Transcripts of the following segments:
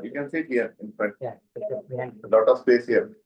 You can sit here in front. Yeah. A lot of space here.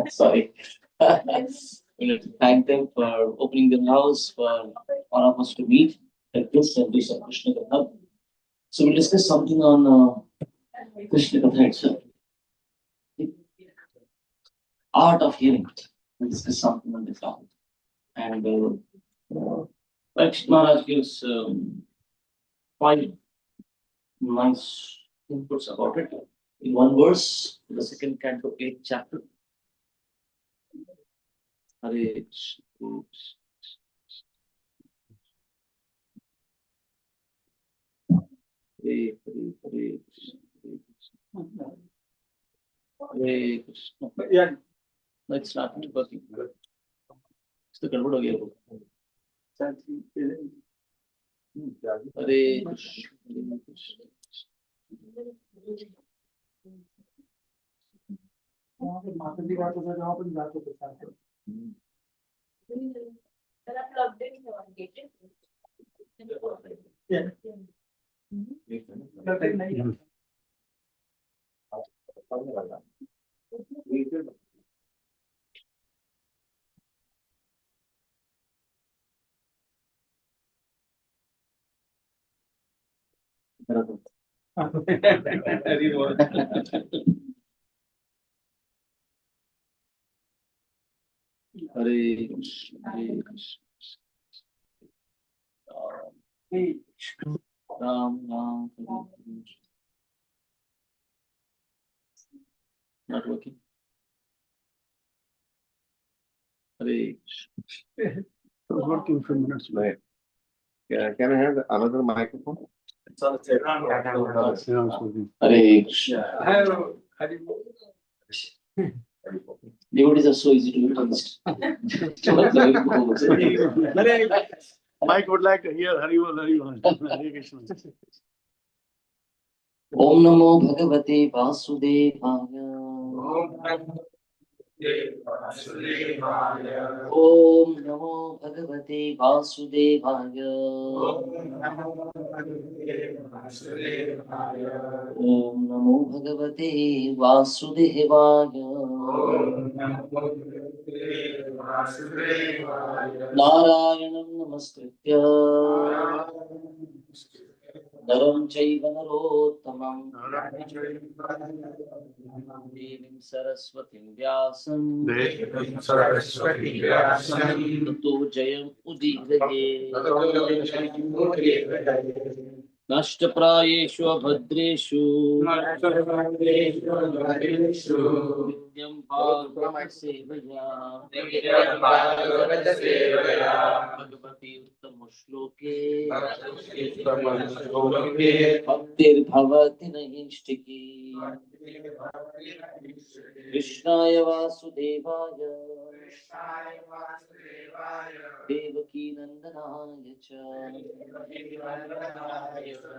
Sorry. We need to thank them for opening their house for all of us to meet at this and this Krishna Katha. So we'll discuss something on Krishna Katha itself. Art of hearing. We'll discuss something on this art. And Parikshit Maharaj gives 5 nice inputs about it. In one verse, the second canto, 8th chapter. Hare Krishna. Hare Krishna. Hare Krishna. Yeah. Let's start working. It's the convert again. Hare Krishna. Yeah. Hare Krishna, Hare Krishna. Ram, Ram, Hare Krishna. Not working. Hare Krishna. It was working for minutes. Right. Yeah, can I have another microphone? It's on the table. Hare Krishna. Devotees are so easy to influence. Mike would like to hear Hari Bol, Hari Bol. Hare Krishna. Om Namo Bhagavate Vasudevaya. Om Namo Bhagavate Vasudevaya. Om Namo Bhagavate Vasudevaya. Narayanam Namaskritya नरं चैव नरोत्तमं देवीं सरस्वतीं व्यासं ततो जयम् उदीरये नष्टप्रायेषु अभद्रेषु नित्यं भागवतसेवया भगवति उत्तमश्लोके भक्तिर्भवति नैष्टिकी कृष्णाय वासुदेवाय देवकी नंदनाय च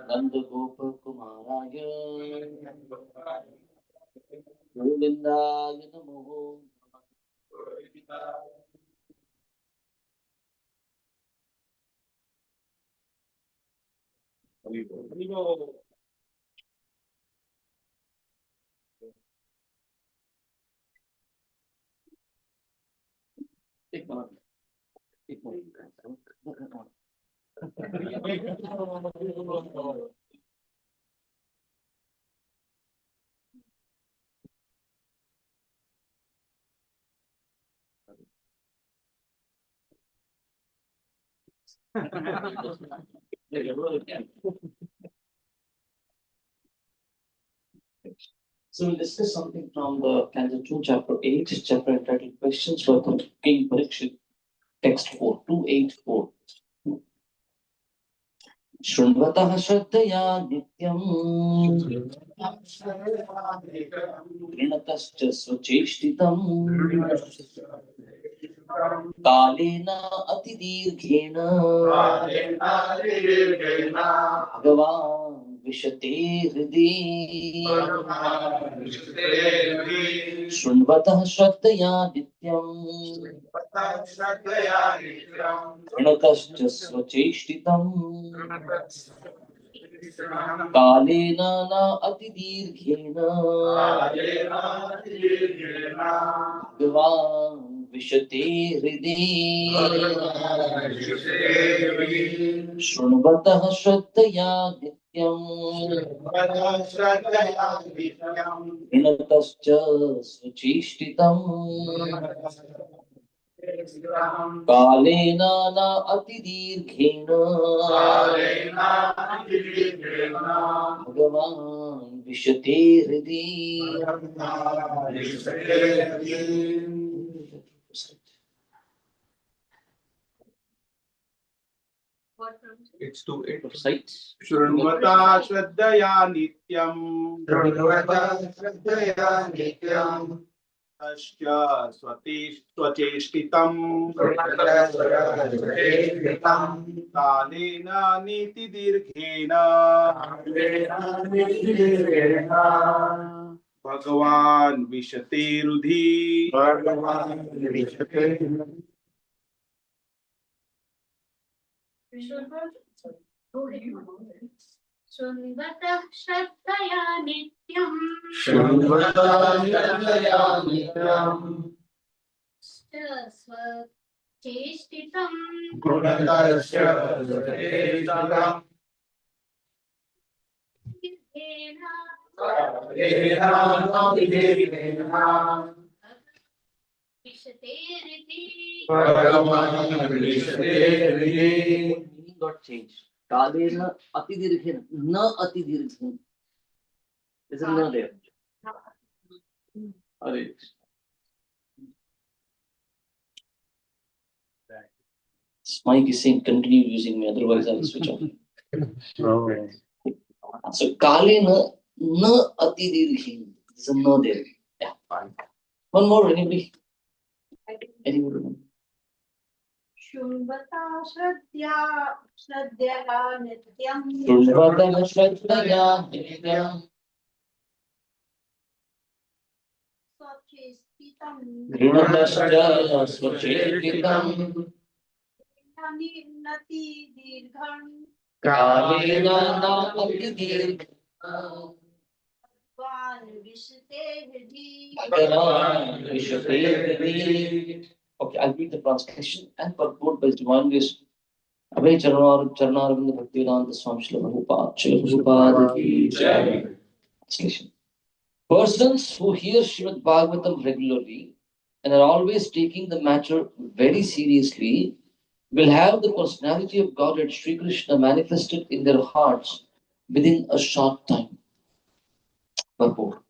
नंदगोपकुमाराय गोविंदाय नमो एक minute So we'll discuss something from the Canto 2, Chapter 8, chapter entitled Questions for King Parikshit, text 4284. शृण्वतः श्रद्धया नित्यम् गृणतश्च स्वचेष्टितम् कालेन अतिदीर्घेण भगवान् विशते हृदि शृण्वतः श्रद्धया नित्यम् गृणतश्च स्वचेष्टितम् कालेन न अतिदीर्घेण भगवान् विशते हृदि शृण्वतः श्रद्धया नित्यम् गृणतश्च स्वचेष्टितम् कालेन न अतिदीर्घेण भगवान् विशते हृदि It's to it. Sites. Shrunvata Shraddhaya Nityam. Asya Swacheshtitam. Kalena Niti Dirghena. Bhagavan Vishate Rudhi. शृण्वतः श्रद्धया नित्यम् स्वचेष्टितम् Meaning got changed. Kalena atidirghena, na atidirghena. Is it not there? Hare this mic is saying continue using me, otherwise I'll switch off. So kalena na atidirghena. There's a na there. Yeah. One more, anybody? Anybody? शृण्वता श्रद्धया नित्यम् शृण्वतः श्रद्धया नित्यम् स्वचेष्टितम् गृणतश्च स्वचेष्टितम् नतिदीर्घम् कालेन न अतिदीर्घेण भगवान् विशते हृदि भगवान् विशते हृदि. Okay, I'll read the translation and purport by Divine Grace. Abhay Charanarinda Bhaktivedanta Swami Srila Prabhupada ki jai. Translation. Persons who hear Srimad Bhagavatam regularly and are always taking the matter very seriously will have the personality of Godhead Sri Krishna manifested in their hearts within a short time. Purport.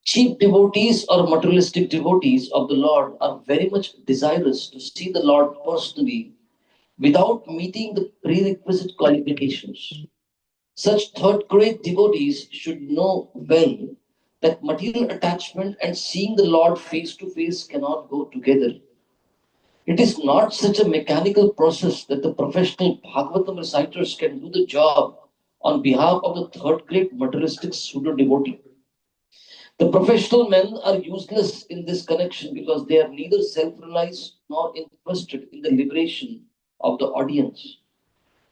Cheap devotees or materialistic devotees of the Lord are very much desirous to see the Lord personally without meeting the prerequisite qualifications. Such third-grade devotees should know well that material attachment and seeing the Lord face to face cannot go together. It is not such a mechanical process that the professional Bhagavatam reciters can do the job on behalf of the third-grade materialistic pseudo-devotee. The professional men are useless in this connection because they are neither self-realized nor interested in the liberation of the audience.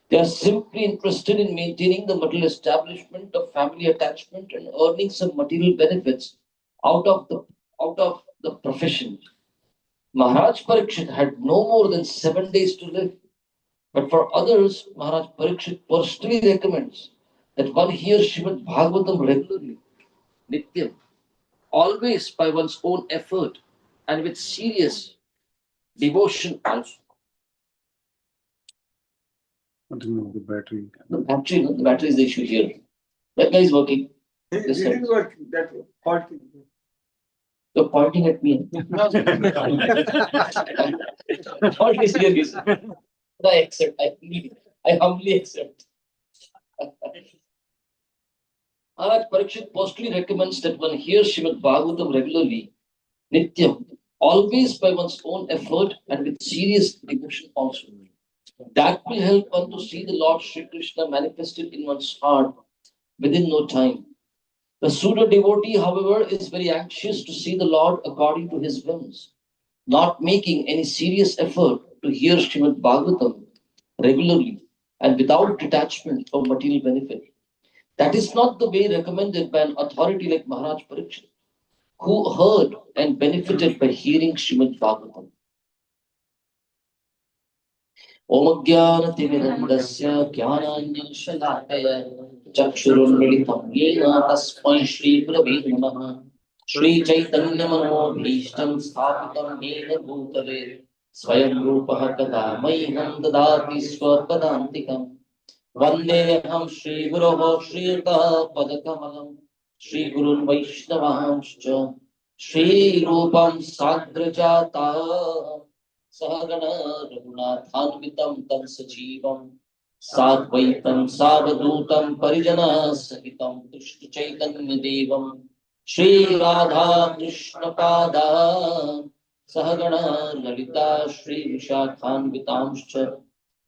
They are simply interested in maintaining the material establishment of family attachment and earning some material benefits out of the profession. Maharaj Parikshit had no more than 7 days to live, but for others, Maharaj Parikshit personally recommends that one hears Srimad Bhagavatam regularly, Nityam, always by one's own effort and with serious devotion also. I don't know the battery. The battery is the issue here. That guy is working. It This is side. working. That fault. You're pointing at me. Fault is here, you see. But I accept. I humbly accept. Maharaj Parikshit personally recommends that one hears Srimad Bhagavatam regularly, Nityam, always by one's own effort and with serious devotion also. That will help one to see the Lord Sri Krishna manifested in one's heart within no time. The pseudo devotee, however, is very anxious to see the Lord according to his whims, not making any serious effort to hear Srimad Bhagavatam regularly and without detachment for material benefit. That is not the way recommended by an authority like Maharaj Parikshit, who heard and benefited by hearing Srimad Bhagavatam. Om Jnanatimirandasya Jnananjana Chakshurunmilitam Yena Tasmai Shri Gurave Namaha Shri Chaitanya Manobhishtam Sthapitam Yena Bhutale Swayam Rupaha Kadamaiham Dadati Swapadantikam Vandeham Shri Guroho Shri Padakamalam Shri Gurun Vaishnavahamscha Shri Rupam Sagrajata Sahagana Raghunathanvitam Tam Sajivam Sadvaitam Savadutam Parijana Sahitam Krishna Chaitanya Devam Shri Radha Krishna Pada Sahagana Lalita Shri Vishakhanvitamscha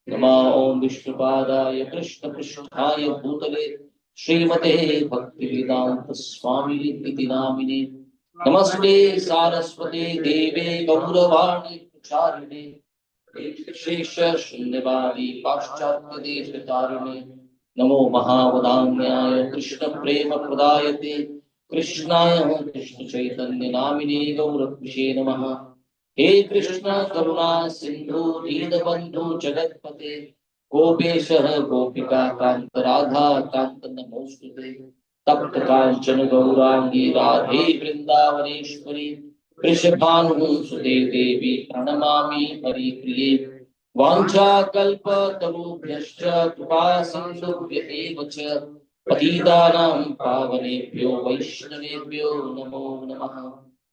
Nama Om Vishnupadaya Krishna Krishnaya Bhutale Srimate Bhaktivedanta Swami Iti Namine Namaste Saraswate Deve Gauravani Pracharine Shesha Shunyavadi Paschatya Deshatarine Namo Mahavadanyaya Krishna Prema Pradayate Krishnaya Krishna Chaitanya Namine Gauravrishe Namaha He Krishna Karuna Sindhu Deenabandhu Jagatpate Gopeshah Gopika Kanta Radha Kanta Namostute Tapta Kanchana Gaurangi Radhe Vrindavaneshwari Vrishabhanu Sute Devi Pranamami Hari Priye Vancha Kalpa Tarubhyascha Kripa Sindhubhya Evacha Patidanam Pavanebhyo Vaishnavebhyo Namo Namaha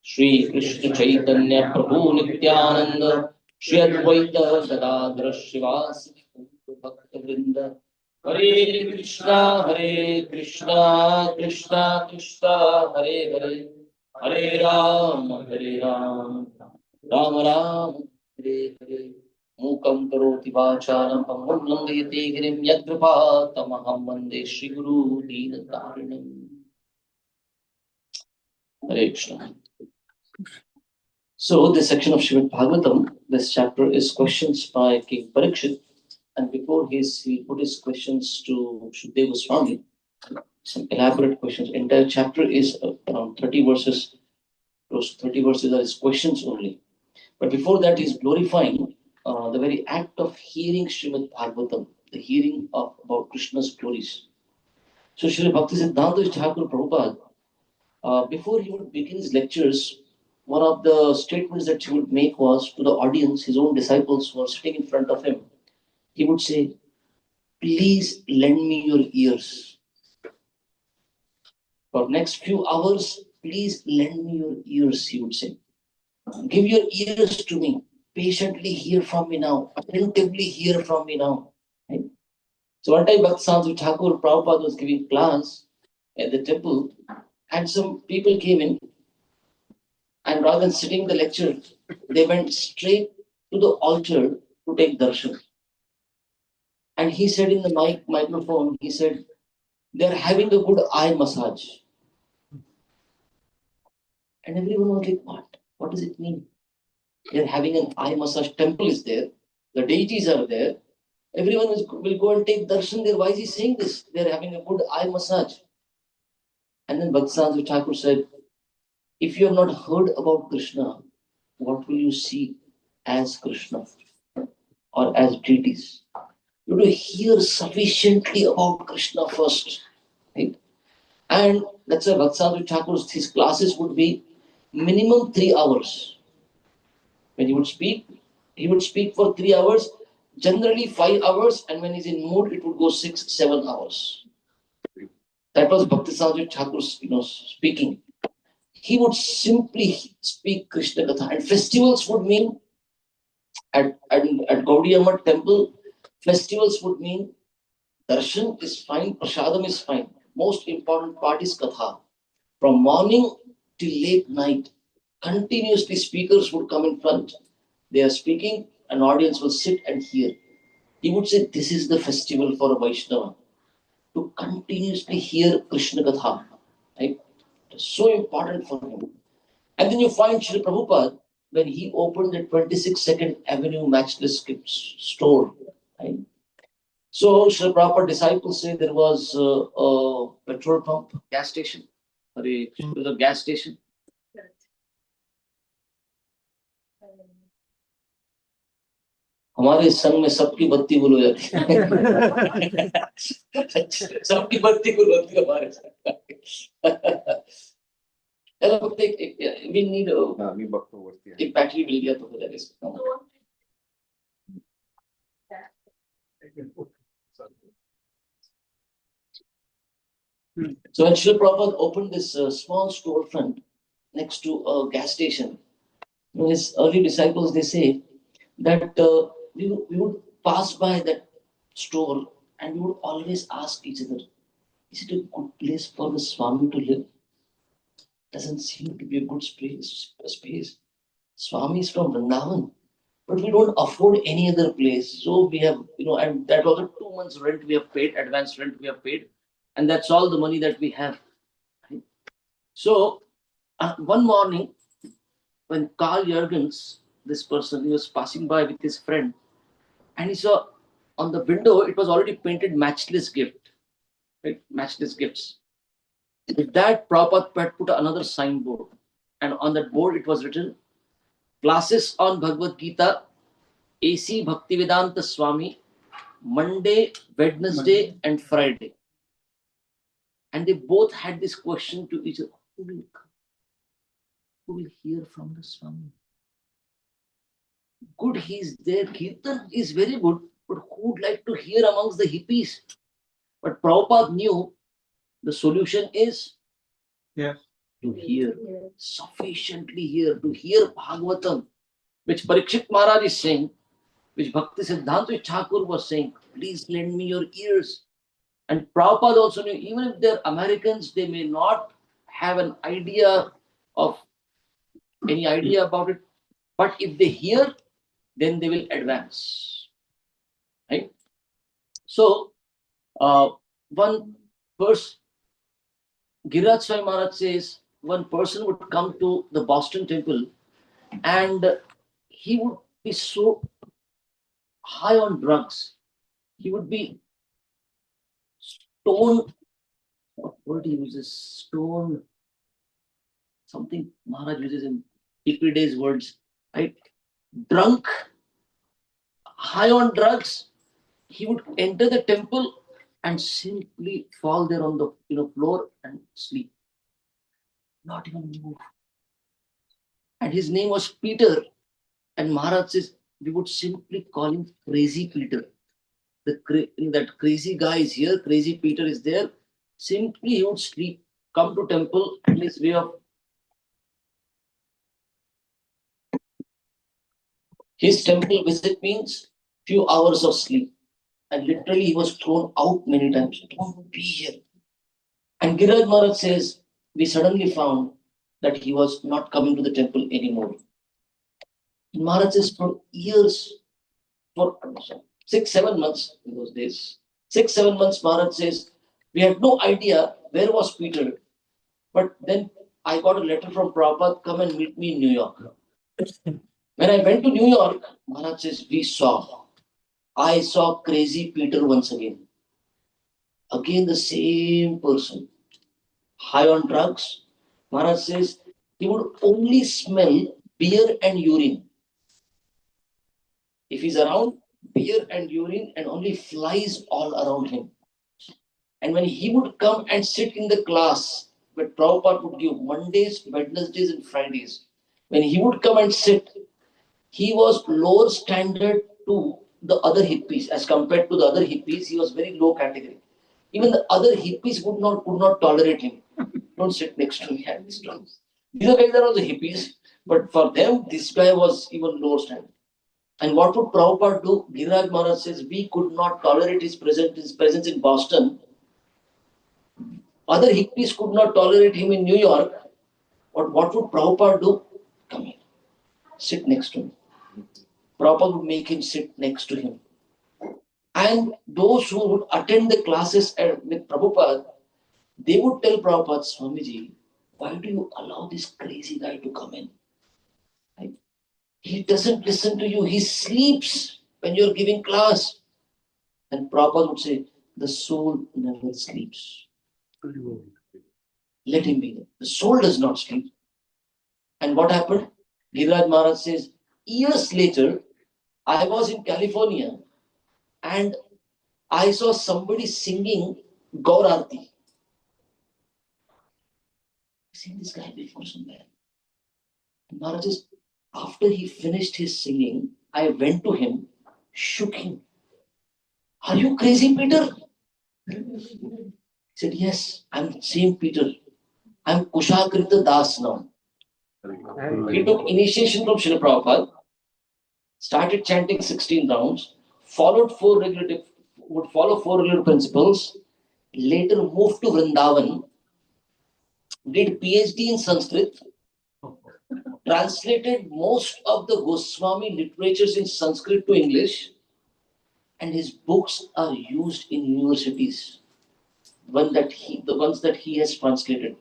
Shri Krishna Chaitanya Prabhu Nityananda Shri Advaita Gadadhara Shivasati Bhakta Vrinda Hare Krishna Krishna Krishna Hare Hare Hare Ram Ram Ram Hare Hare Mukam Karoti Vacharam Pangam Langayate Girim Yadripa Tamaham Vande Shri Guru Deenatarinam Hare Krishna. So, this section of Srimad Bhagavatam, this chapter is questions by King Parikshit. And before he put his questions to Shukdev Goswami, some elaborate questions. Entire chapter is around 30 verses. Those 30 verses are his questions only. But before that, he's glorifying the very act of hearing Srimad Bhagavatam, the hearing of about Krishna's stories. So Srila Bhaktisiddhanta Thakur Prabhupada, before he would begin his lectures, one of the statements that he would make was to the audience, his own disciples who are sitting in front of him. He would say, "Please lend me your ears. For next few hours, please lend me your ears," he would say. "Give your ears to me. Patiently hear from me now. Attentively hear from me now." Right? So one time Bhakti Thakur Prabhupada was giving class at the temple, and some people came in, and rather than sitting the lecture, they went straight to the altar to take darshan. And he said in the microphone, he said, "They're having a good eye massage." And everyone was like, "What? What does it mean? They're having an eye massage. Temple is there. The deities are there. Everyone will go and take darshan there. Why is he saying this? They're having a good eye massage." And then Bhakti Thakur said, "If you have not heard about Krishna, what will you see as Krishna or as deities? You have to hear sufficiently about Krishna first." Right? And that's why Bhakti Thakur's his classes would be minimum 3 hours. When he would speak for 3 hours, generally 5 hours, and when he's in mood, it would go 6, 7 hours. That was Bhakti Thakur's, speaking. He would simply speak Krishna Katha, and festivals would mean at Gaudiya Math temple, festivals would mean darshan is fine, prasadam is fine. Most important part is Katha. From morning till late night, continuously speakers would come in front. They are speaking, an audience will sit and hear. He would say, "This is the festival for a Vaishnava, to continuously hear Krishna Katha." Right? It's so important for him. And then you find Srila Prabhupada, when he opened the 22nd Avenue Matchless Gifts store. Right? So Srila Prabhupada disciples say there was a petrol pump, gas station. Sorry, there was a gas station. हमारे संग में सबकी बत्ती गुल हो जाती है। सबकी बत्ती गुल होती है हमारे संग। चलो फक्त एक we need एक बैटरी मिल गया तो हो जाएगा इसका। So when Srila Prabhupada opened this small storefront next to a gas station, his early disciples, they say that we would pass by that store and we would always ask each other, "Is it a good place for the Swami to live? Doesn't seem to be a good space. Swami is from Vrindavan, but we don't afford any other place. So we have, and that was a 2 months rent we have paid, advance rent we have paid, and that's all the money that we have." Right? So one morning, when Carl Jurgens, this person, he was passing by with his friend, and he saw on the window it was already painted "Matchless Gift," right? Matchless Gifts. With that, Prabhupada put another signboard, and on that board it was written, "Classes on Bhagavad Gita, AC Bhaktivedanta Swami, Monday, Wednesday, and Friday." And they both had this question to each other: who will come? Who will hear from the Swami? Good, he's there. Kirtan is very good, but who would like to hear amongst the hippies? But Prabhupada knew the solution is to hear, sufficiently hear, to hear Bhagavatam, which Parikshit Maharaj is saying, which Bhakti Siddhanta Thakur was saying, "Please lend me your ears." And Prabhupada also knew, even if they're Americans, they may not have an idea of any idea about it, but if they hear, then they will advance. Right? So, one person, Giriraj Swami Maharaj says, one person would come to the Boston temple and he would be so high on drugs. He would be stone, what word he uses? Stone, something Maharaj uses in hippie days words, right? Drunk, high on drugs, he would enter the temple and simply fall there on the floor and sleep, not even move. And his name was Peter. And Maharaj says we would simply call him Crazy Peter. That crazy guy is here, Crazy Peter is there. Simply he would sleep, come to temple, and his way of his temple visit means few hours of sleep. And literally he was thrown out many times. Don't be here. And Giriraj Maharaj says, we suddenly found that he was not coming to the temple anymore. And Maharaj says, for years, for 6-7 months in those days, 6-7 months, Maharaj says, we had no idea where was Peter. But then I got a letter from Prabhupada, come and meet me in New York. When I went to New York, Maharaj says, I saw Crazy Peter once again. Again, the same person, high on drugs. Maharaj says he would only smell beer and urine. If he's around, beer and urine and only flies all around him. And when he would come and sit in the class, but Prabhupada would give Mondays, Wednesdays, and Fridays, when he would come and sit, he was lower standard to the other hippies. As compared to the other hippies, he was very low category. Even the other hippies could not tolerate him. Don't sit next to me at this time. These guys are also hippies, but for them, this guy was even lower standard. And what would Prabhupada do? Giriraj Maharaj says, we could not tolerate his presence in Boston. Other hippies could not tolerate him in New York. But what would Prabhupada do? Come here, sit next to me. Prabhupada would make him sit next to him. And those who would attend the classes with Prabhupada, they would tell Prabhupada, Swamiji, why do you allow this crazy guy to come in? Right? He doesn't listen to you. He sleeps when you're giving class. And Prabhupada would say, the soul never sleeps. Let him be there. The soul does not sleep. And what happened? Giriraj Maharaj says, years later, I was in California and I saw somebody singing Gaur Aarti. I've seen this guy before somewhere. And Maharaj says, after he finished his singing, I went to him, shook him. Are you crazy, Peter? He said, yes, I'm the same Peter. I'm Kushakrita Das now. He took initiation from Srila Prabhupada, started chanting 16 rounds, would follow 4 regular principles, later moved to Vrindavan, did PhD in Sanskrit, translated most of the Goswami literatures in Sanskrit to English, and his books are used in universities, the ones that he has translated.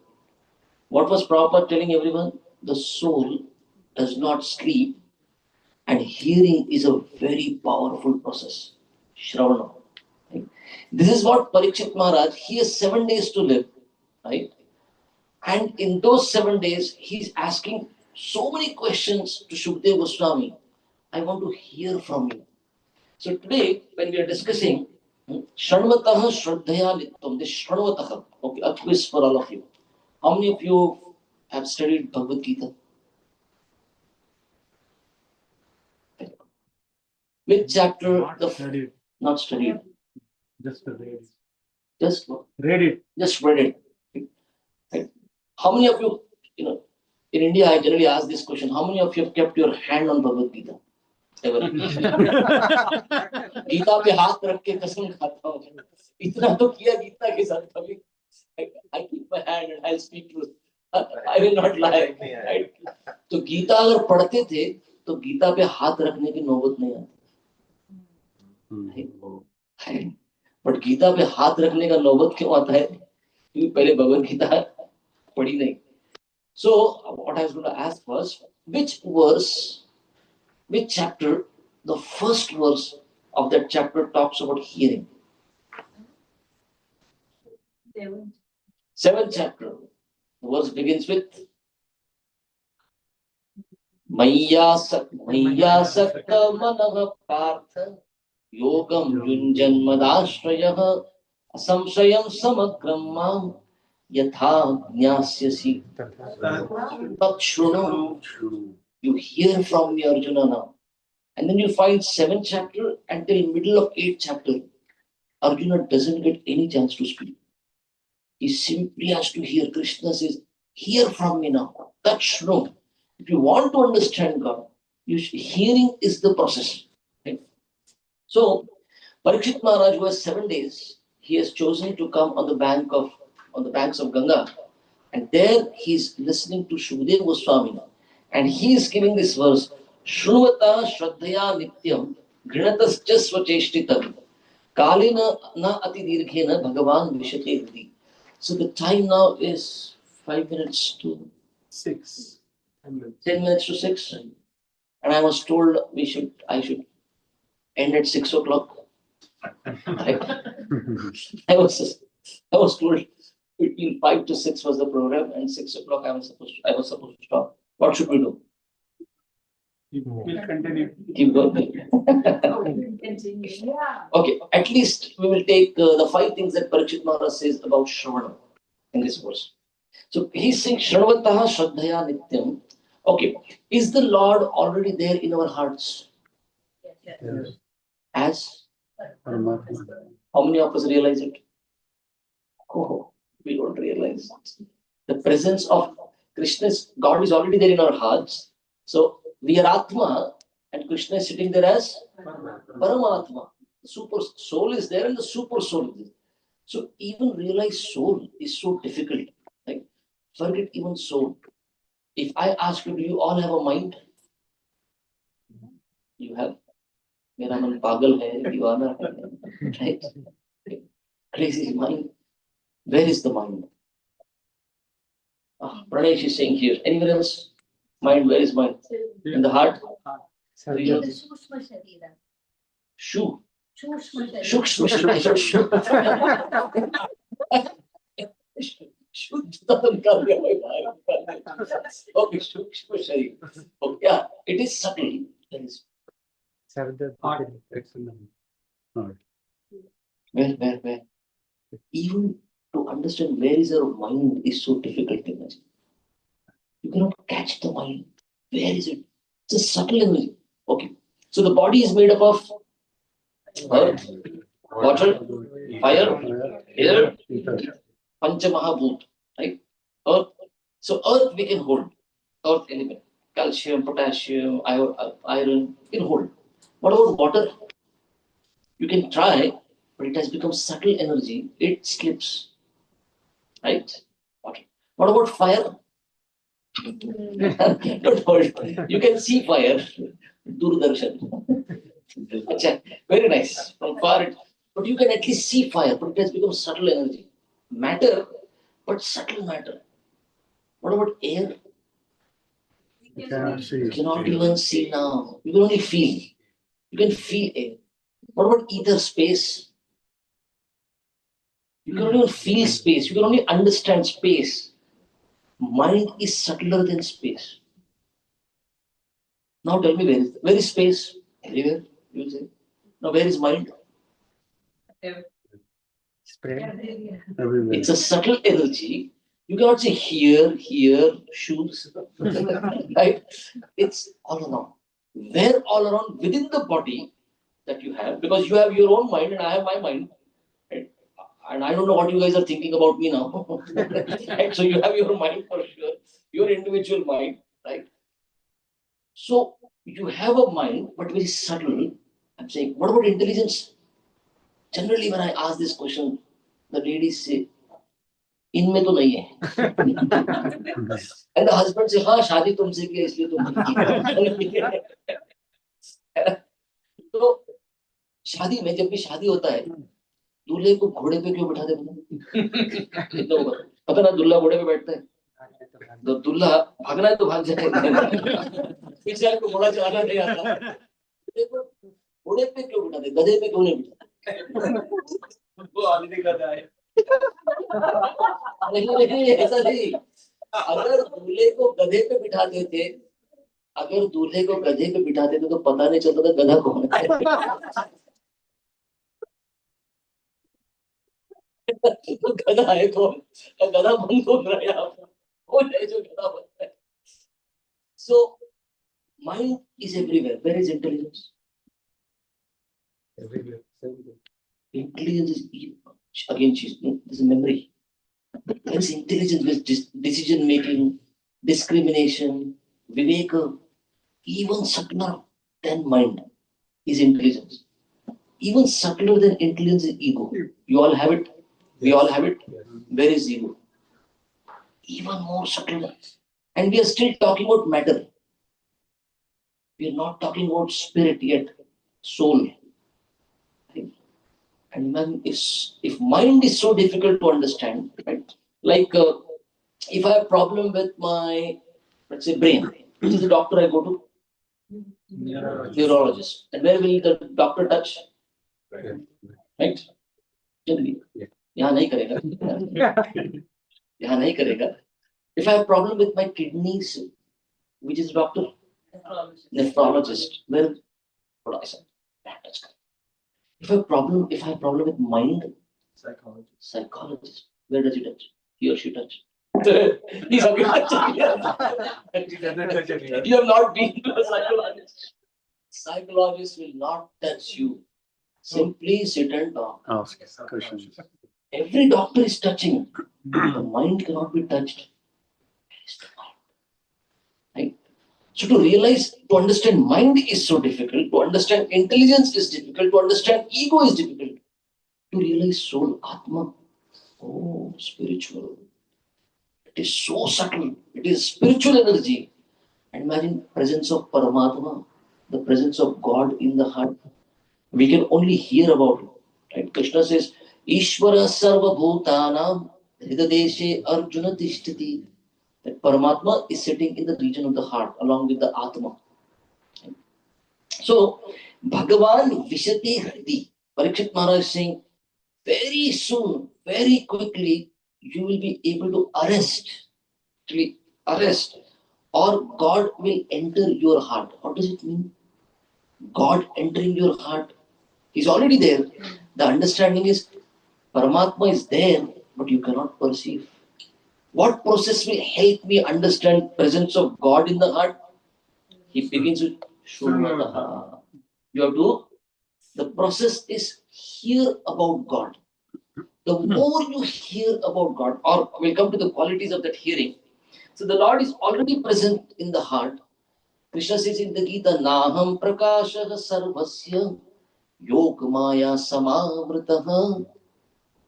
What was Prabhupada telling everyone? The soul does not sleep, and hearing is a very powerful process. Shravana. Right? This is what Parikshit Maharaj, he has 7 days to live. Right? And in those 7 days, he's asking so many questions to Shukdev Goswami. I want to hear from you. So today, when we are discussing Shranvataha Shraddhaya Nittam, this Shranvataha, okay, a quiz for all of you. How many of you have studied Bhagavad Gita? Which chapter? Not studied. Just read it. Just Read it. Just read it. Right? How many of you, in India, I generally ask this question: how many of you have kept your hand on Bhagavad Gita? Ever? Gita पे हाथ रख के कसम खाता हूँ इतना तो किया गीता के साथ कभी I keep my hand and I'll speak truth. I will not lie. Right? तो गीता अगर पढ़ते थे तो गीता पे हाथ रखने की नौबत नहीं आती. बट गीता पे हाथ रखने का नौबत क्यों आता है? क्योंकि पहले भगवत गीता पढ़ी नहीं. So what I was going to ask was, which chapter, the first verse of that chapter talks about hearing? 7th chapter. The verse begins with मय्यासक्त मनः पार्थ योगं युञ्जन्मदाश्रयः असंशयं समग्रं मां यथा ज्ञास्यसि तच्छृणु. You hear from me, Arjuna, now. And then you find 7th chapter until middle of 8th chapter. Arjuna doesn't get any chance to speak. He simply has to hear. Krishna says, hear from me now. Tachshnu. If you want to understand God, hearing is the process. Right? So, Parikshit Maharaj, who has 7 days, he has chosen to come on the banks of Ganga. And there he is listening to Shukadeva Goswami. And he is giving this verse, Shrunvata Shraddhaya Nityam Grinatascha Swacheshtitam Kalina Na Ati Dirghena Bhagavan Vishate Hridi. So the time now is 5 minutes to 6. 10 minutes to 6. And I was told I should end at 6 o'clock. I was told between 5 to 6 was the program, and 6 o'clock I was supposed to stop. What should we do? We'll continue. Keep going. Okay, at least we will take the 5 things that Parikshit Maharaj says about Shravana in this verse. So he's saying Shravataha Shraddhaya Nityam. Okay, is the Lord already there in our hearts? Yes. As? Paramatma. How many of us realize it? Oh, we don't realize the presence of Krishna's God is already there in our hearts. So we are Atma, and Krishna is sitting there as Paramatma. The super soul is there, and the super soul is there. So even realize soul is so difficult. Like, forget even soul. If I ask you, do you all have a mind? You have. Mera man pagal hai, divana hai, right? Crazy mind. Where is the mind? Pranesh is saying here. Anyone else? Mind, where is mind? In the heart? Real. Shu. Shukshma Sharira. Okay, Shukshma Sharira. Okay, yeah, it is subtle. Where? Even to understand where is our mind is so difficult. You cannot catch the mind. Where is it? It's a subtle energy. Okay. So the body is made up of earth, water, fire, air, Pancha Mahabhut, right? Earth. So earth we can hold. Earth element. Calcium, potassium, iron, you can hold. What about water? You can try, but it has become subtle energy. It slips. Right? Water. What about fire? Don't hold. You can see fire. Durdarshan. Achha, very nice. From far, but you can at least see fire, but it has become subtle energy. Matter, but subtle matter. What about air? You cannot see. You cannot even see now. You can only feel. You can feel air. What about ether, space? You cannot even feel space. You can only understand space. Mind is subtler than space. Now tell me, where is space? Everywhere, you will say. Now where is mind? Everywhere. It's a subtle energy. You cannot say here, shoes. Right? It's all around. Where all around within the body that you have, because you have your own mind and I have my mind. Right? And I don't know what you guys are thinking about me now. Right? So you have your mind for sure, your individual mind, right? So you have a mind, but very subtle. I'm saying, what about intelligence? Generally, when I ask this question, the ladies say, इनमें तो नहीं है. And the husband say, हाँ शादी तुमसे की है इसलिए तुम. तो शादी में जब भी शादी होता है, दूल्हे को घोड़े पे क्यों बिठा देते हैं? पता ना दूल्हा घोड़े पे बैठता है, तो दूल्हा भागना है तो भाग जाए. पीछे को घोड़ा चलाना नहीं आता. देखो घोड़े पे क्यों बिठा दे, गधे पे क्यों नहीं बिठा? वो ऑलरेडी गधा है. नहीं, ऐसा नहीं. अगर दूल्हे को गधे पे बिठा देते अगर दूल्हे को गधे पे बिठाते थे तो पता नहीं चलता था गधा कौन है। तो गधा है कौन, गधा बन कौन रहा है यहाँ पर, कौन है जो गधा बन रहा है? So mind is everywhere. Where is intelligence? Everywhere. Intelligence is again there's a memory. There is intelligence with decision making, discrimination, viveka, even subtler than mind is intelligence. Even subtler than intelligence is ego. You all have it. We all have it. Yes. Where is ego? Even more subtle. And we are still talking about matter. We are not talking about spirit yet, soul. Right? And man, if mind is so difficult to understand, right? Like if I have problem with my, let's say, brain, which is the doctor I go to? Neurologist. And where will the doctor touch? Right? Generally. यहाँ नहीं करेगा. यहाँ नहीं करेगा. If I have problem with my kidneys, which is doctor? Nephrologist. Where? What I said. That touch. If I have problem with mind, psychologist. Where does he touch? He or she touch? He's a You have not been to a psychologist. Psychologist will not touch you. Simply sit and talk. Ask questions. Every doctor is touching. The mind cannot be touched. Where is the mind? Right? So to realize, to understand mind is so difficult. To understand intelligence is difficult. To understand ego is difficult. To realize soul, Atma, oh, spiritual. It is so subtle. It is spiritual energy. And imagine presence of Paramatma, the presence of God in the heart. We can only hear about it. Right? Krishna says, Ishvara sarva bhutanam hridadeshe arjuna tishtati. That Paramatma is sitting in the region of the heart along with the Atma. So, Bhagavan Vishati Hridi. Parikshit Maharaj is saying, very soon, very quickly, you will be able to arrest, or God will enter your heart. What does it mean? God entering your heart. He's already there. The understanding is Paramatma is there, but you cannot perceive. What process will help me understand presence of God in the heart? He begins with Shunataha. You have to, the process is hear about God. The more you hear about God, or we'll come to the qualities of that hearing. So the Lord is already present in the heart. Krishna says in the Gita, Naham prakashah sarvasya yog maya samavritah.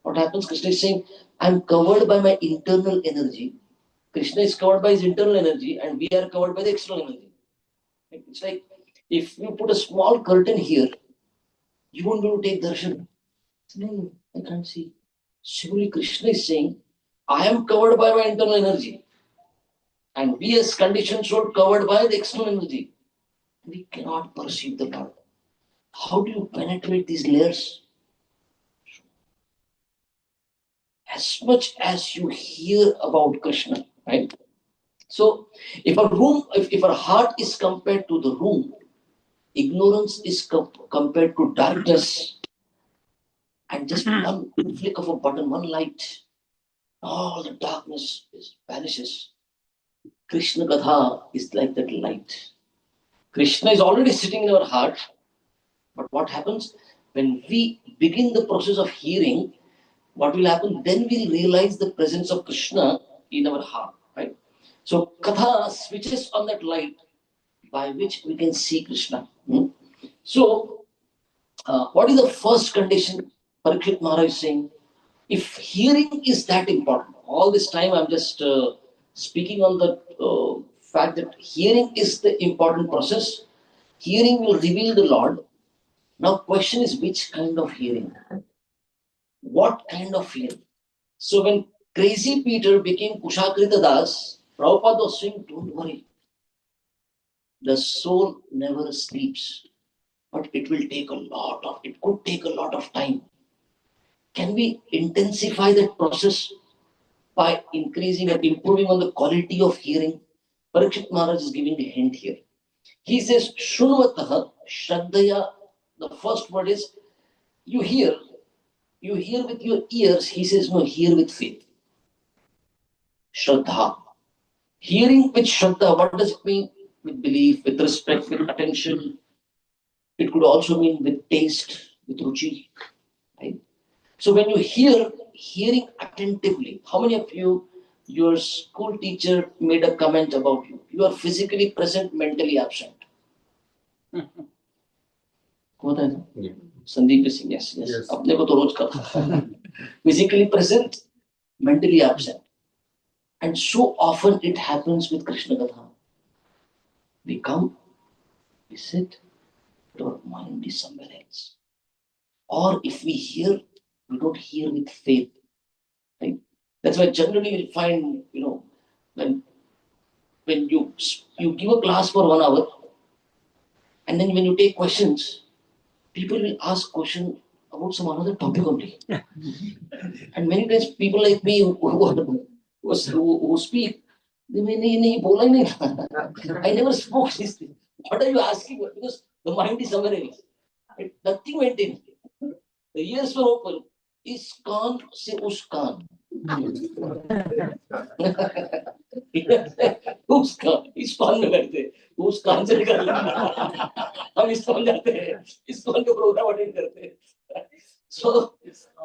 What happens? Krishna is saying, I'm covered by my internal energy. Krishna is covered by his internal energy, and we are covered by the external energy. It's like if you put a small curtain here, you won't be able to take darshan. No, I can't see. Similarly, Krishna is saying, I am covered by my internal energy, and we as conditioned soul covered by the external energy. We cannot perceive the Lord. How do you penetrate these layers? As much as you hear about Krishna, right? So, if our heart is compared to the room, ignorance is compared to darkness, and just one flick of a button, one light, all the darkness vanishes. Krishna Katha is like that light. Krishna is already sitting in our heart, but what happens when we begin the process of hearing? What will happen? Then we'll realize the presence of Krishna in our heart, right? So Katha switches on that light by which we can see Krishna. So, what is the first condition? Parikshit Maharaj is saying, if hearing is that important, all this time I'm just speaking on the fact that hearing is the important process. Hearing will reveal the Lord. Now, question is which kind of hearing? What kind of hearing? So when Crazy Peter became Kushakrita Das, Prabhupada was saying, don't worry. The soul never sleeps, but it could take a lot of time. Can we intensify that process by increasing and improving on the quality of hearing? Parikshit Maharaj is giving a hint here. He says, Shrunvatah Shraddhaya. The first word is you hear. You hear with your ears. He says, no, hear with faith. Shraddha. Hearing with Shraddha, what does it mean? With belief, with respect, with attention. It could also mean with taste, with ruchi. Right? So when you hear, hearing attentively, how many of you, your school teacher made a comment about you? You are physically present, mentally absent. होता है ना? Sandeep is saying yes, yes. Yes. अपने को तो रोज करता. Physically present, mentally absent. And so often it happens with Krishna Katha. We come, we sit, but our mind is somewhere else. Or if we hear, we don't hear with faith. Right? That's why generally we find, when you give a class for 1 hour, and then when you take questions, people will ask question about some another topic only. And many times people like me who speak, they may nahi bola hi nahi. I never spoke this thing. What are you asking? Because the mind is somewhere else. Nothing went in. The ears were open. Is कान से उस कान. उस कान, इस कान में बैठते, उस कान से निकल हम इस कान जाते हैं, इस कान का प्रोग्राम अटेंड करते हैं. So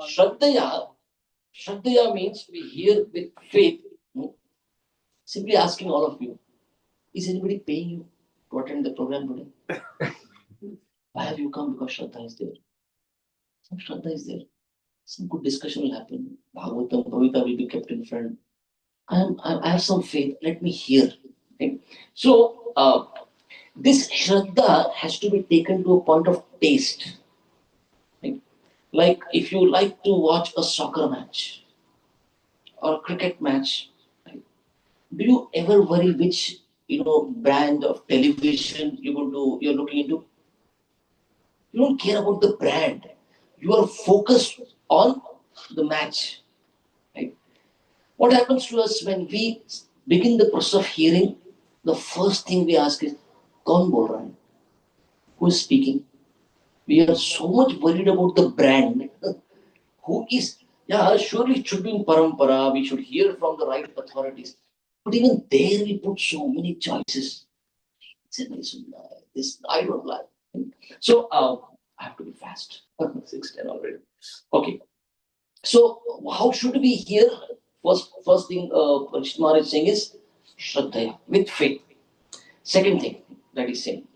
Shraddhaya means we hear with faith. Simply asking all of you, is anybody paying you to attend the program today? Why have you come? Because Shraddha is there. Some Shraddha is there. Some good discussion will happen. Bhagavatam, Bhavita will be kept in front. I have some faith. Let me hear. Right? So this Shraddha has to be taken to a point of taste. Right? Like if you like to watch a soccer match or a cricket match, right? Do you ever worry which brand of television you're looking into? You don't care about the brand. You are focused on the match. Right? What happens to us when we begin the process of hearing? The first thing we ask is, "Kaun bol raha hai?" Who is speaking? We are so much worried about the brand. Who is? Yeah, surely it should be in parampara. We should hear from the right authorities. But even there, we put so many choices. This I don't like. So I have to be fast. 6:10 already. Okay. So how should we hear? First thing Krishna is saying is Shraddhaya, with faith. Second thing that he's saying,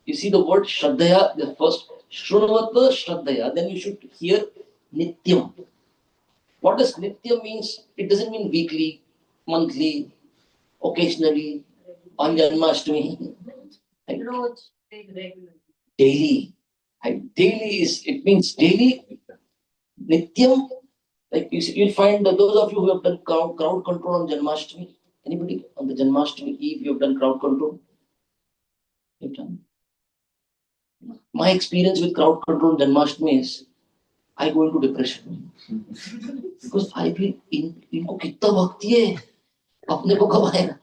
you see the word Shraddhaya, the first Shrunvata Shraddhaya, then you should hear Nityam. What does Nityam means? It doesn't mean weekly, monthly, occasionally, on Janmashtami. Like, daily. It means daily. Nityam. Like you'll find that those of you who have done crowd control on Janmashtami. Anybody on the Janmashtami Eve you have done crowd control? You've done. My experience with crowd control on Janmashtami is I go into depression because I feel इनको कितना भक्ति है अपने को कब आएगा?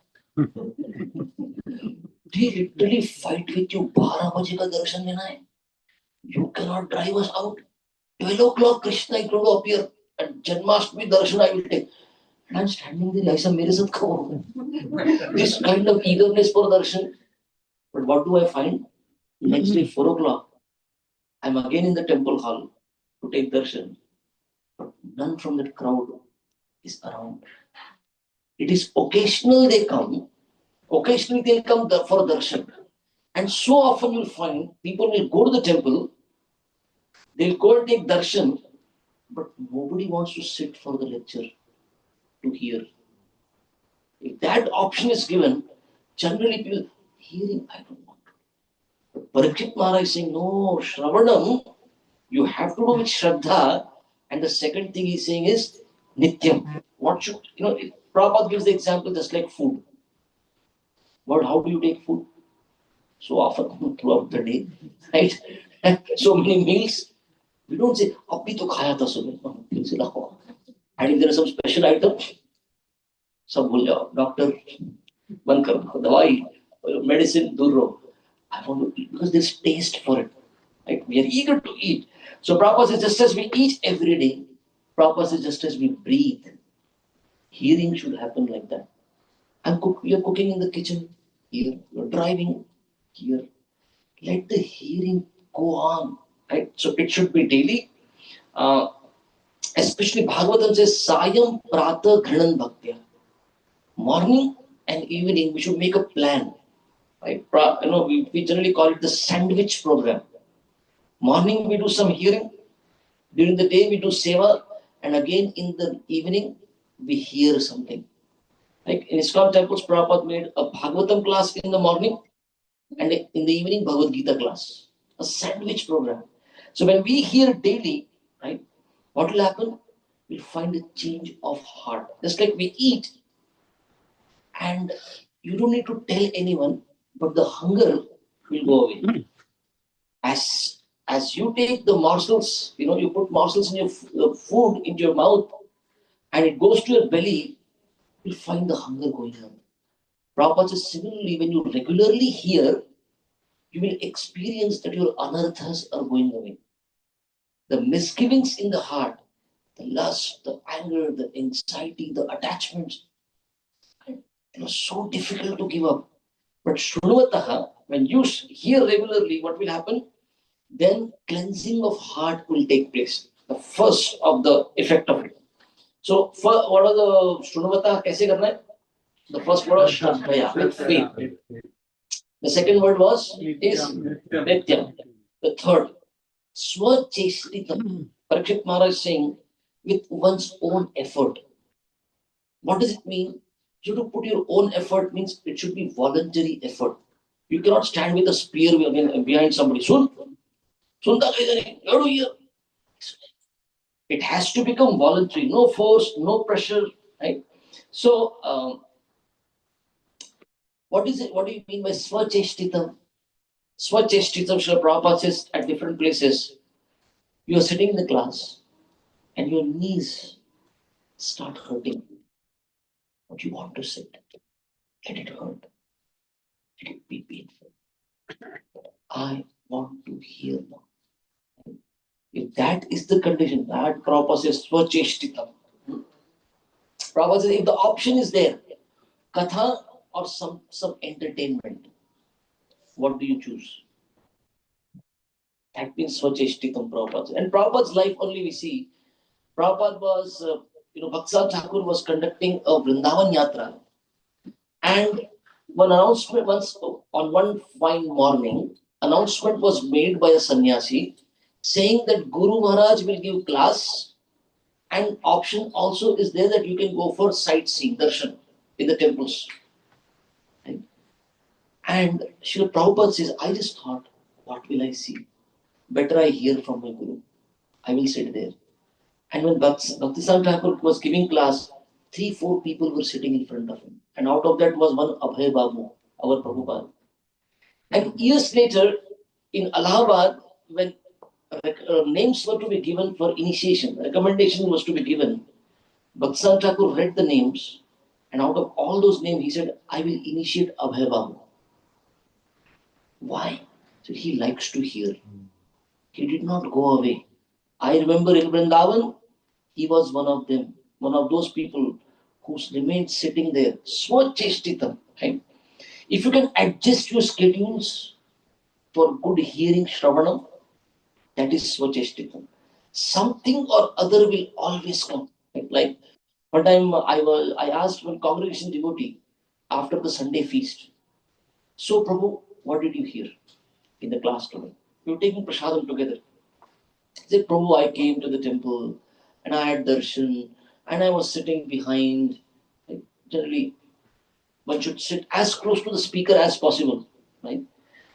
They literally fight with you. 12 बजे का दर्शन लेना है. You cannot drive us out. 12 o'clock Krishna is going to appear at Janmashtami darshan I will take. And I'm standing there like some mere saath kho. This kind of eagerness for darshan. But what do I find? Next day 4 o'clock, I'm again in the temple hall to take darshan. But none from that crowd is around. It is occasional they come. Occasionally they'll come for darshan. And so often you'll find people will go to the temple, they'll go and take darshan, but nobody wants to sit for the lecture to hear. If that option is given, generally people hearing, I don't want to. But Parikshit Maharaj is saying, no, Shravanam, you have to do with Shraddha. And the second thing he's saying is Nityam. What should, Prabhupada gives the example just like food. But how do you take food? So often throughout the day, right? So many meals. We don't say, Abhi to khaya tha subah. And if there are some special items, सब भूल जाओ. Doctor, बंद करो. दवाई, medicine दूर रहो. I want to eat because there's taste for it. Right? We are eager to eat. So Prabhupada says, just as we eat every day, Prabhupada says, just as we breathe, hearing should happen like that. You're cooking in the kitchen here, you're driving here. Let the hearing go on. Right? So it should be daily. Especially Bhagavatam says, Sayam Prata Ghrinan Bhaktya. Morning and evening, we should make a plan. Right? We generally call it the sandwich program. Morning, we do some hearing. During the day, we do seva. And again, in the evening, we hear something. Like in ISKCON temples, Prabhupada made a Bhagavatam class in the morning and in the evening, Bhagavad Gita class. A sandwich program. So when we hear daily, right, what will happen? We'll find a change of heart. Just like we eat, and you don't need to tell anyone, but the hunger will go away. As you take the morsels, you put morsels in your food into your mouth, and it goes to your belly, you'll find the hunger going on. Prabhupada says, similarly, when you regularly hear, you will experience that your anarthas are going away. The misgivings in the heart, the lust, the anger, the anxiety, the attachments, so difficult to give up. But Shrunuvataha, when you hear regularly, what will happen? Then cleansing of heart will take place. The first of the effect of it. So, what are the Shrunuvataha? Kaise karna hai? The first word was Shraddhaya, with faith. The second word is Nityam. The third, Swacheshtitam. Parikshit Maharaj is saying, with one's own effort. What does it mean? You have to put your own effort, means it should be voluntary effort. You cannot stand with a spear behind somebody. It has to become voluntary, no force, no pressure, right? So, what is it? What do you mean by Swacheshtitam? Swacheshtitam, Srila Prabhupada says at different places, you are sitting in the class and your knees start hurting. But you want to sit. Let it hurt. Let it be painful. I want to hear now. If that is the condition, that Prabhupada says Swacheshtitam. Prabhupada says if the option is there, Katha or some entertainment, what do you choose? That means Swacheshtitam Prabhupada. And Prabhupada's life only we see. Prabhupada was, Bhaksal Thakur was conducting a Vrindavan Yatra. And one announcement on one fine morning, announcement was made by a sannyasi saying that Guru Maharaj will give class, and option also is there that you can go for sightseeing, darshan in the temples. Right? And Srila Prabhupada says, I just thought, what will I see? Better I hear from my Guru. I will sit there. And when Bhaktisang Thakur was giving class, 3-4 people were sitting in front of him. And out of that was one Abhay Babu, our Prabhupada. And years later, in Allahabad, when names were to be given for initiation, recommendation was to be given, Bhaktisang Thakur read the names, and out of all those names, he said, I will initiate Abhay Babu. Why? So he likes to hear. He did not go away. I remember in Vrindavan, he was one of them, one of those people who remained sitting there. Swacheshtitam. Right? If you can adjust your schedules for good hearing, Shravanam, that is Swacheshtitam. Something or other will always come. Right? Like one time I asked one congregation devotee after the Sunday feast, so Prabhu, what did you hear in the class today? We were taking prasadam together. He said, Prabhu, I came to the temple and I had darshan and I was sitting behind. Like, generally, one should sit as close to the speaker as possible, right?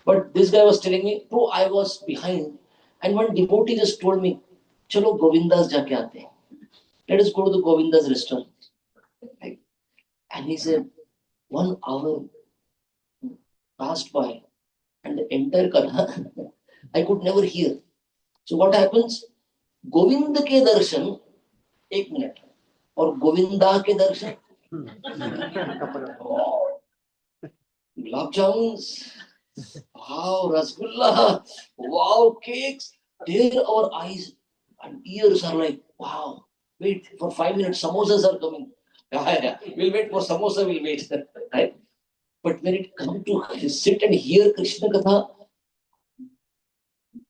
But this guy was telling me, Prabhu, I was behind, and one devotee just told me, Chalo Govindas jaake aate hain. Let us go to the Govindas restaurant. Right? And he said, 1 hour passed by and the entire katha I could never hear. So what happens? Govinda ke darshan, 1 minute. Or Govinda ke darshan, gulab jamuns, Wow, Rasgulla, wow, cakes. There our eyes and ears are like, wow, wait for 5 minutes, samosas are coming. We'll wait for samosa, we'll wait. Right? But when it comes to sit and hear Krishna Katha,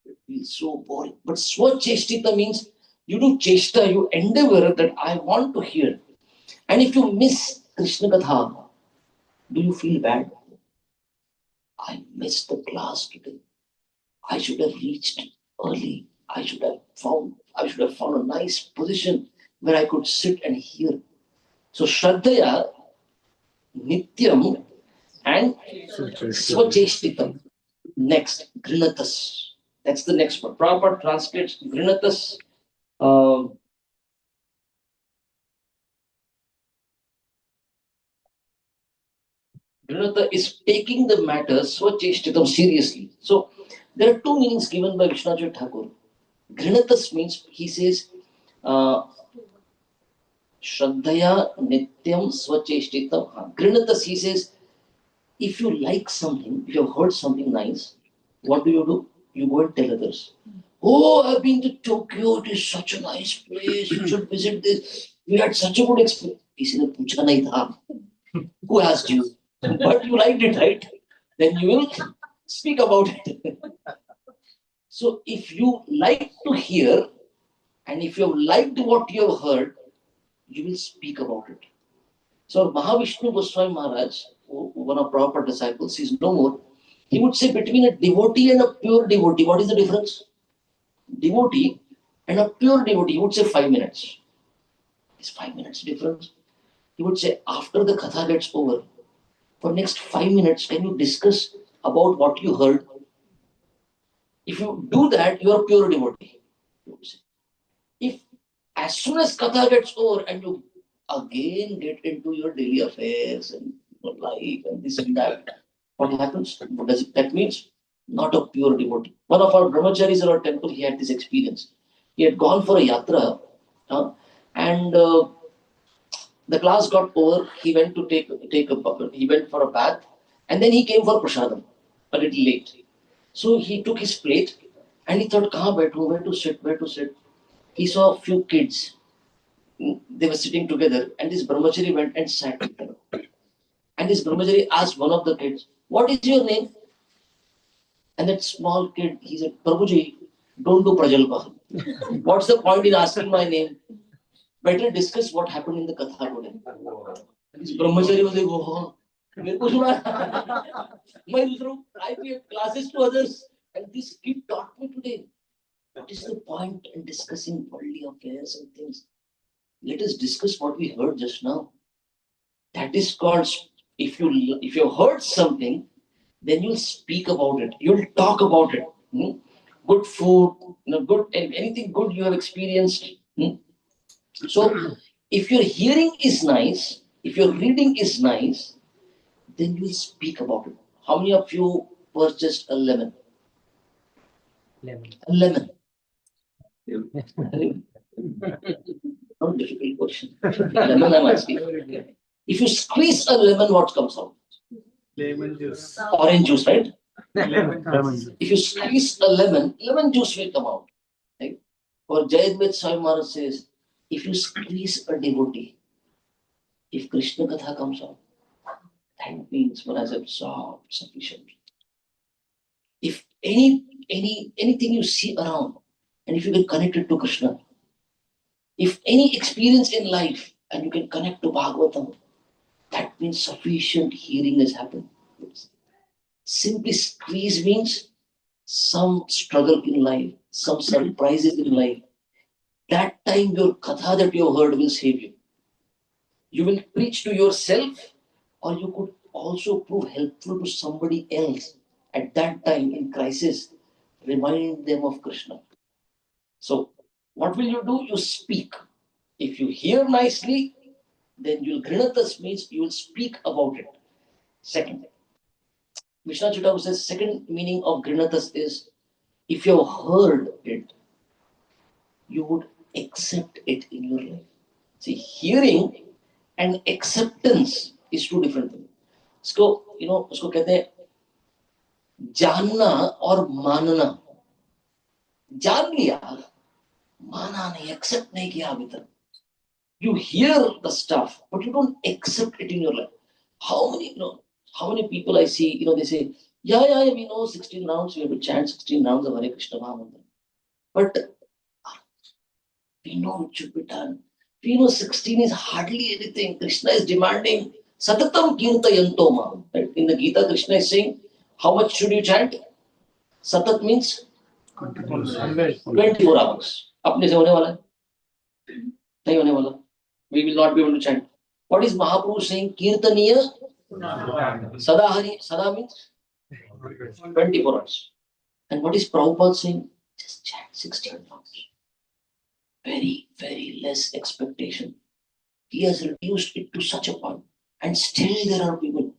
it feels so boring. But Swacheshtita means you do chesta, you endeavor that I want to hear. And if you miss Krishna Katha, do you feel bad? I missed the class today. I should have reached early. I should have found a nice position where I could sit and hear. So Shraddhaya, Nityam, and Swacheshtitam. Next, Grinatas. That's the next one. Prabhupada translates Grinatas. Grinata is taking the matter Swacheshtitam seriously. So there are two meanings given by Vishwanath Thakur. Grinatas means he says, Shraddhaya Nityam Swacheshtitam. Grinatas, he says, if you like something, if you have heard something nice, what do? You go and tell others. Oh, I've been to Tokyo, it is such a nice place, you should visit this. We had such a good experience. किसी ने पूछा नहीं था. Who asked you? But you liked it, right? Then you will speak about it. So if you like to hear, and if you have liked what you have heard, you will speak about it. So Mahavishnu Goswami Maharaj, one of Prabhupada's disciples, is no more. He would say between a devotee and a pure devotee, what is the difference? Devotee and a pure devotee, he would say 5 minutes. Is 5 minutes difference? He would say after the katha gets over, for next 5 minutes, can you discuss about what you heard? If you do that, you are a pure devotee. If as soon as katha gets over and you again get into your daily affairs and your life and this and that, what happens? What does it, that means? Not a pure devotee. One of our brahmacharis in our temple, he had this experience. He had gone for a yatra, and the class got over. He went to he went for a bath, and then he came for prasadam a little late. So he took his plate and he thought, kahan baithu, where to sit, where to sit. He saw a few kids. They were sitting together, and this brahmachari went and sat with them. And this brahmachari asked one of the kids, "What is your name?" And that small kid, he said, "Prabhuji, don't do prajalpa. What's the point in asking my name? Better discuss what happened in the katha today." This brahmachari was like, "Oh, मेरे को सुना." मैं दूसरों I give classes to others, and this kid taught me today. What is the point in discussing worldly affairs and things? Let us discuss what we heard just now. That is called, if you heard something, then you'll speak about it. You'll talk about it. Good food, good anything good you have experienced. So if your hearing is nice, if your reading is nice, then you'll speak about it. How many of you purchased a lemon? A lemon. Not difficult question. Lemon, I'm asking. If you squeeze a lemon, what comes out? Lemon juice. Orange juice, right? Lemon juice. If you squeeze a lemon juice will come out. Right? Or Jayadvaita Swami Maharaj says, if you squeeze a devotee, if Krishna Katha comes out, that means one has absorbed sufficiently. If anything you see around, and if you can connect it to Krishna, if any experience in life and you can connect to Bhagavatam, that means sufficient hearing has happened. Simply squeeze means some struggle in life, some surprises in life. That time your katha that you have heard will save you. You will preach to yourself, or you could also prove helpful to somebody else at that time in crisis. Remind them of Krishna. So, what will you do? You speak. If you hear nicely, then you'll grinatas means you will speak about it. Second, Vishnu Chitavu says, second meaning of grinatas is if you have heard it, you would accept it in your life. See, hearing and acceptance is two different things. उसको कहते हैं जानना और मानना. जान लिया, माना नहीं, accept नहीं किया अभी तक. You hear the stuff, but you don't accept it in your life. How many people I see, they say, yeah, we know 16 rounds, we have to chant 16 rounds of Hare Krishna Mahamantra. But we know it should be done. We know 16 is hardly anything. Krishna is demanding Satatam Kirtayanto Ma. In the Gita, Krishna is saying, how much should you chant? Satat means 24 hours. अपने से होने वाला है? नहीं होने वाला. We will not be able to chant. What is Mahaprabhu saying? Kirtaniya Sadahari. Sada means 24 hours. And what is Prabhupada saying? Just chant 16 rounds. Very, very less expectation. He has reduced it to such a point. And still there are people,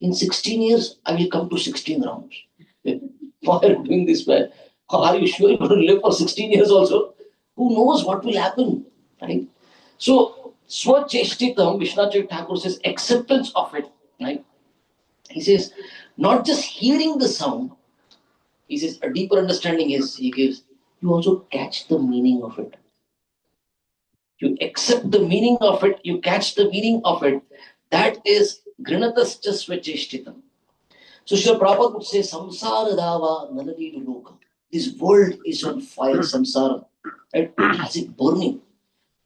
in 16 years, I will come to 16 rounds. Why are you doing this, man? Are you sure you're going to live for 16 years also? Who knows what will happen, right? So, Swacheshtitam, Vishwanath Thakur says, acceptance of it, right? He says, not just hearing the sound, he says, a deeper understanding is, he gives, you also catch the meaning of it. You accept the meaning of it, you catch the meaning of it. That is Grinatascha Swacheshtitam. So Srila Prabhupada would say, Samsara Dava Nanadi Loka. This world is on fire, samsara. Right? Has it burning?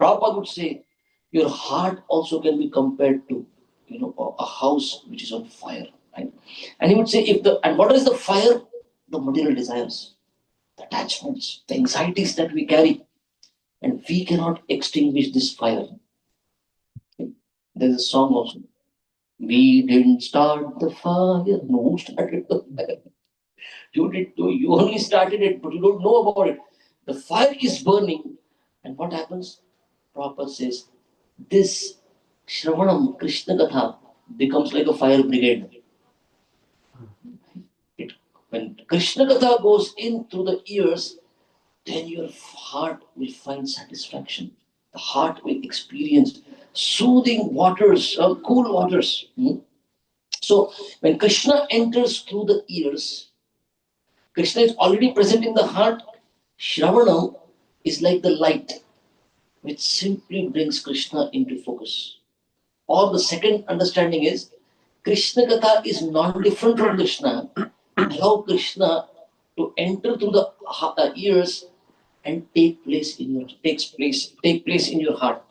Prabhupada would say, your heart also can be compared to, a house which is on fire. Right? And he would say, and what is the fire? The material desires, the attachments, the anxieties that we carry. And we cannot extinguish this fire. There's a song also. We didn't start the fire. No, who started the fire? You did too. You only started it, but you don't know about it. The fire is burning. And what happens? Prabhupada says, this Shravanam, Krishna Katha, becomes like a fire brigade. When Krishna Katha goes in through the ears, then your heart will find satisfaction. The heart will experience soothing waters, cool waters. So when Krishna enters through the ears, Krishna is already present in the heart. Shravanam is like the light, which simply brings Krishna into focus. Or the second understanding is, Krishna Katha is non-different from Krishna. Allow Krishna to enter through the ears and take place in your heart.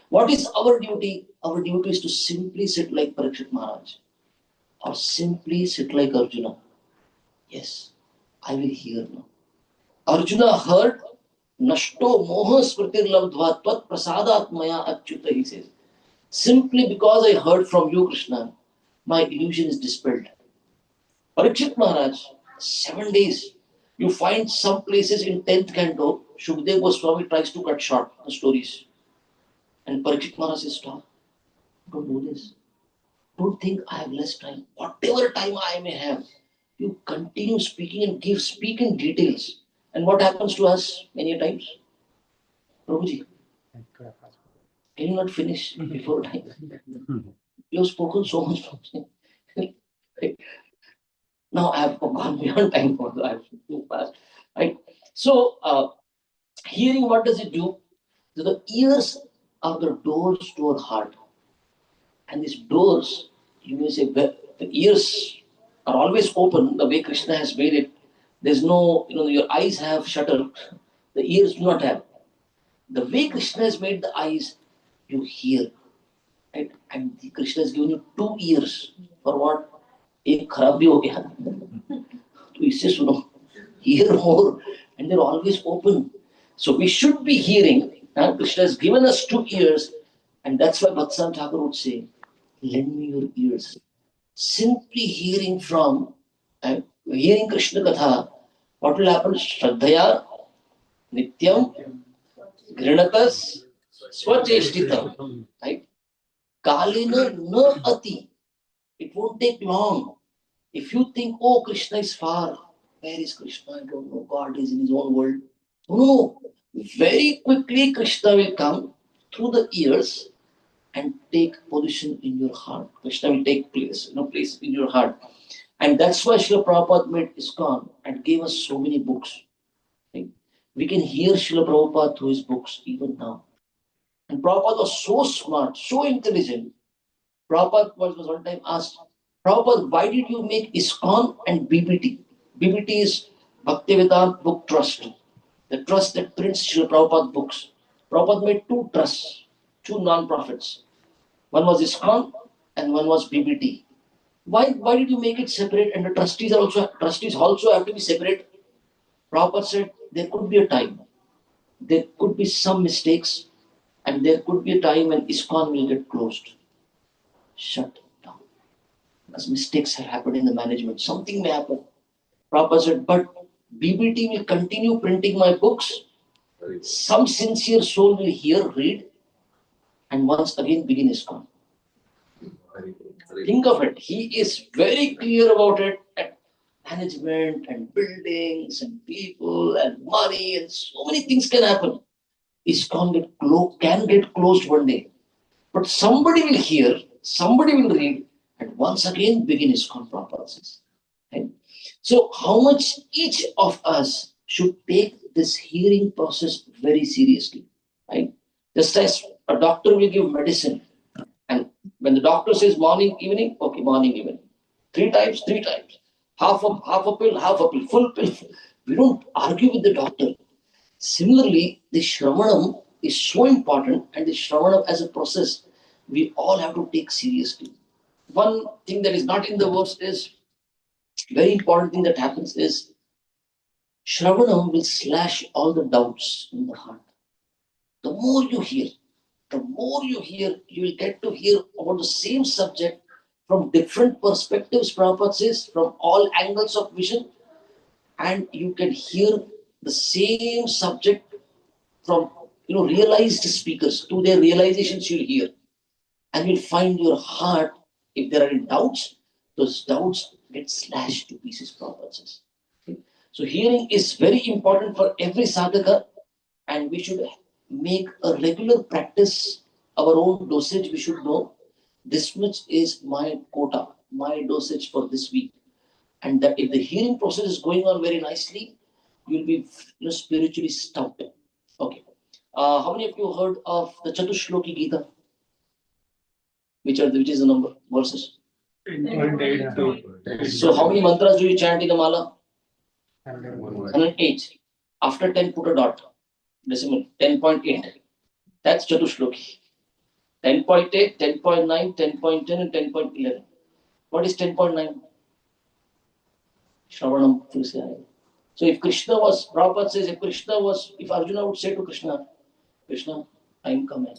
What is our duty? Our duty is to simply sit like Parikshit Maharaj, or simply sit like Arjuna. Yes, I will hear now. Arjuna heard, Nashto moha smritir labdva tvat prasadat maya achyuta, he says. Simply because I heard from you, Krishna, my illusion is dispelled. Parikshit Maharaj, 7 days. You find some places in 10th canto, Shukdev Goswami tries to cut short the stories. And Parikshit Maharaj says, stop, don't do this. Don't think I have less time. Whatever time I may have, you continue speaking and speak in details. And what happens to us many times? Prabhuji, can you not finish before time? You have spoken so much. Now I have gone beyond time for I have too fast. Right? So, hearing, what does it do? So the ears are the doors to our heart. And these doors, you may say, the ears are always open the way Krishna has made it. There's no, your eyes have shutter, the ears do not have. The way Krishna has made the eyes, you hear. Right? And Krishna has given you 2 ears. For what? एक खराब भी हो गया तो इससे सुनो, hear more, and they're always open. So we should be hearing. Krishna has given us 2 ears, and that's why Bhaktisiddhanta Thakur would say, lend me your ears. Simply hearing Krishna Katha, what will happen? Shraddhaya Nityam Grinatas Swacheshtitam. Right? Kalina na ati. It won't take long. If you think, oh, Krishna is far, where is Krishna? I don't know. God is in his own world. No. Very quickly, Krishna will come through the ears and take position in your heart. Krishna will take place in your heart. And that's why Srila Prabhupada made ISKCON and gave us so many books. Right? We can hear Srila Prabhupada through his books even now. And Prabhupada was so smart, so intelligent. Prabhupada was one time asked, Prabhupada, why did you make ISKCON and BBT? BBT is Bhaktivedanta Book Trust, the trust that prints Srila Prabhupada books. Prabhupada made two trusts, two non-profits. One was ISKCON and one was BBT. Why did you make it separate? And the trustees also have to be separate. Prabhupada said there could be a time, there could be some mistakes, and there could be a time when ISKCON will get closed, shut down, because mistakes have happened in the management. Something may happen. Prabhupada said, but BBT will continue printing my books. Some sincere soul will hear, read, and once again begin ISKCON. Think of it. He is very clear about it. And management and buildings and people and money and so many things can happen. ISKCON can get closed one day. But somebody will hear, somebody will read, and once again begin ISKCON process. Right? So, how much each of us should take this hearing process very seriously, right? Just as a doctor will give medicine, and when the doctor says morning, evening, okay, morning, evening, three times, half a pill, full pill. We don't argue with the doctor. Similarly, the Shravanam is so important, and the Shravanam as a process, we all have to take seriously. One thing that is not in the verse is very important thing that happens is Shravanam will slash all the doubts in the heart. The more you hear, you will get to hear about the same subject from different perspectives, Prabhupada says, from all angles of vision, and you can hear the same subject from realized speakers to their realizations you'll hear. And you'll find your heart, if there are any doubts, those doubts get slashed to pieces, Prabhupada says. Okay? So hearing is very important for every sadhaka, and we should make a regular practice our own dosage. We should know this much is my quota, my dosage for this week. And that if the hearing process is going on very nicely, you'll be spiritually stout. Okay. How many of you heard of the Chatushloki Gita? Which is the number verses? 10.82. So how many mantras do you chant in a mala? 108. After 10, put a dot. Decimal. 10.8. That's Chatushloki. 10.8, 10.9, 10.10, and 10.11. What is 10.9? Shravanam. So if Prabhupada says, if Arjuna would say to Krishna, Krishna, I am coming.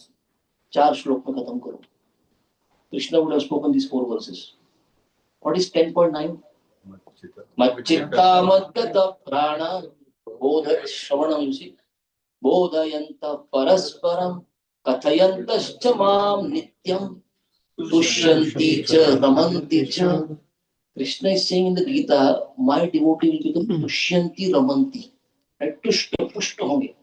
4 shlok mein khatam karo. Krishna would have spoken these 4 verses. What is 10.9? Machchitta madgata prana bodha shravanam, you see. Bodhayanta parasparam kathayantascha mam nityam tushyanti cha ramanti cha. Krishna is saying in the Gita, my devotee will become tushyanti ramanti. Right? Tushya, pushta honge.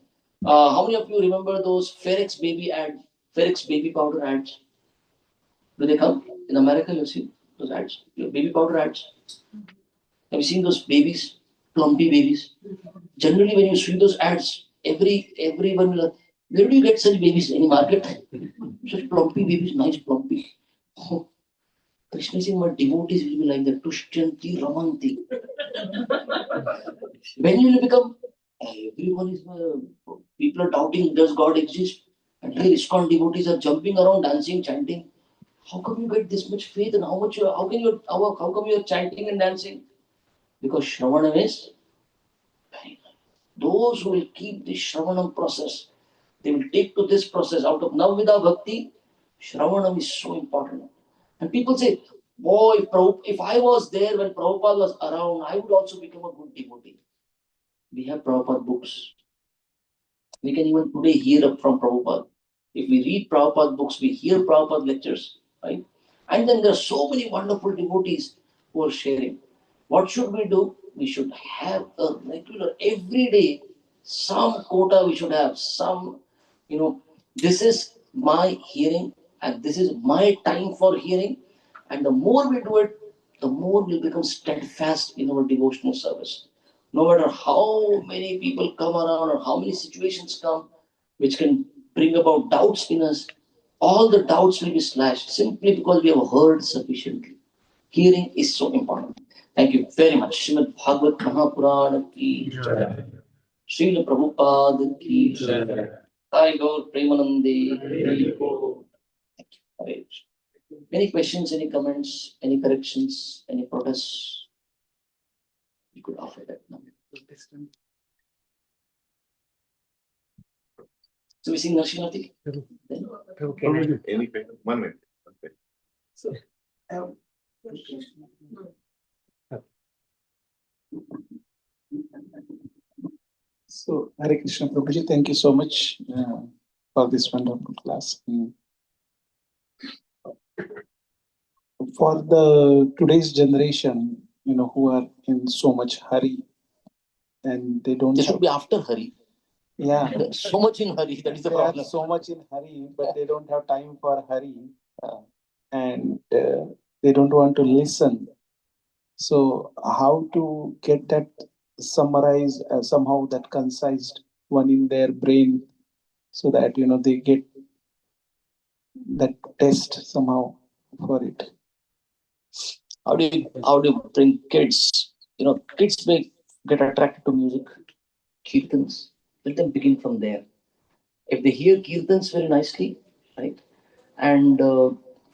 How many of you remember those Ferex baby powder ads? Do they come? In America, you see those ads, baby powder ads. Have you seen those babies, plumpy babies? Generally, when you see those ads, everyone will, where do you get such babies? Any market? Such plumpy babies, nice plumpy. Oh, Krishna is saying, my devotees will be like that. Tushyanti ramanti. When you will become, everyone is, people are doubting, does God exist? And here ISKCON devotees are jumping around, dancing, chanting. How come you get this much faith, and how come you are chanting and dancing? Because Shravanam is very nice. Those who will keep the Shravanam process, they will take to this process out of Navvida Bhakti. Shravanam is so important. And people say, boy, if I was there when Prabhupada was around, I would also become a good devotee. We have Prabhupada books. We can even today hear from Prabhupada. If we read Prabhupada books, we hear Prabhupada lectures, right? And then there are so many wonderful devotees who are sharing. What should we do? We should have a regular, every day, some quota we should have, this is my hearing and this is my time for hearing. And the more we do it, the more we'll become steadfast in our devotional service. No matter how many people come around or how many situations come which can bring about doubts in us, all the doubts will be slashed simply because we have heard sufficiently. Hearing is so important. Thank you very much. Srimad Bhagavat Mahapurana ki jai. Srila Prabhupada ki jai. Sai Gaur Premanande. Thank you. Hare Krishna. Any questions, any comments, any corrections, any protests? You could offer that now. So we sing Narsimati? Then? Any 1 minute. Okay. So, so Hare Krishna Prabhuji, thank you so much for this wonderful class. For the today's generation, who are in so much hurry and they don't They have, should be after Hari. yeah, So much in hurry, that is the they are problem. so much in hurry, but they don't have time for hurry, and they don't want to listen. So how to get that summarized somehow, that concised one in their brain, so that they get that test somehow for it. How do you bring kids? Kids may get attracted to music, kirtans. Let them begin from there. If they hear kirtans very nicely, right? And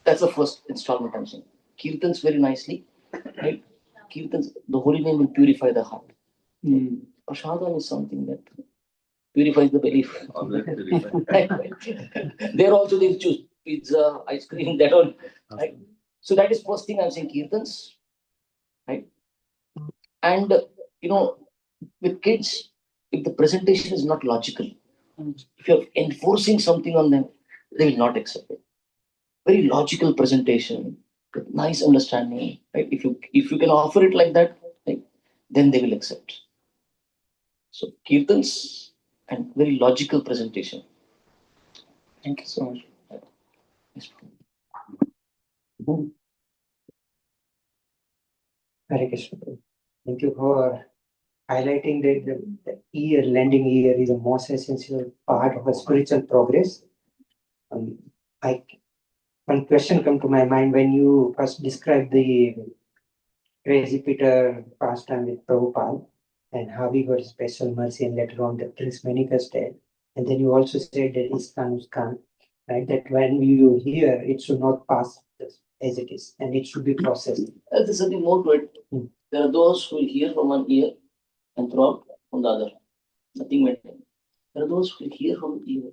that's the first installment I'm saying. Kirtans very nicely, right? Kirtans, the holy name will purify the heart. Mm. Prasadam is something that purifies the belief. Always purify. There also they choose pizza, ice cream, that all. Right? So that is first thing I'm saying, kirtans, right? And with kids, if the presentation is not logical, if you're enforcing something on them, they will not accept it. Very logical presentation with nice understanding, right? If you can offer it like that, right, then they will accept. So kirtans and very logical presentation. Thank you so much. Yes. Hare Krishna. Thank you for highlighting that the ear, lending ear is the most essential part of a spiritual progress. One question come to my mind when you first described the crazy Peter pastime with Prabhupada and how he got special mercy and later on the Prince manifested. And then you also said that Iskan, right? That when you hear, it should not pass as it is and it should be processed. There's something more to it. There are those who will hear from one ear and throw out from the other. Nothing maintained. There are those who will hear from the ear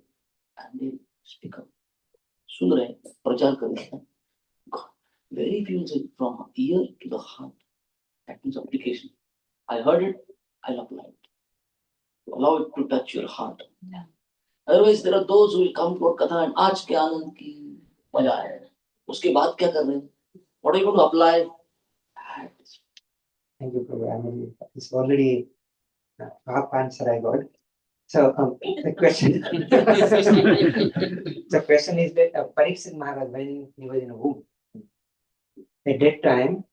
and they speak up. सुन रहे हैं, प्रचार कर रहे हैं. Very few say from ear to the heart. That means application. I heard it, I'll apply it. Allow it to touch your heart. Yeah. Otherwise, there are those who will come to a katha and आज के आनंद की मजा आया. उसके बाद क्या कर रहे हैं? What are you going to apply? Thank you, Prabhu. I mean, it's already half answer I got. So the question, the question is that Pariksit Maharaj, when he was in a womb, at that time,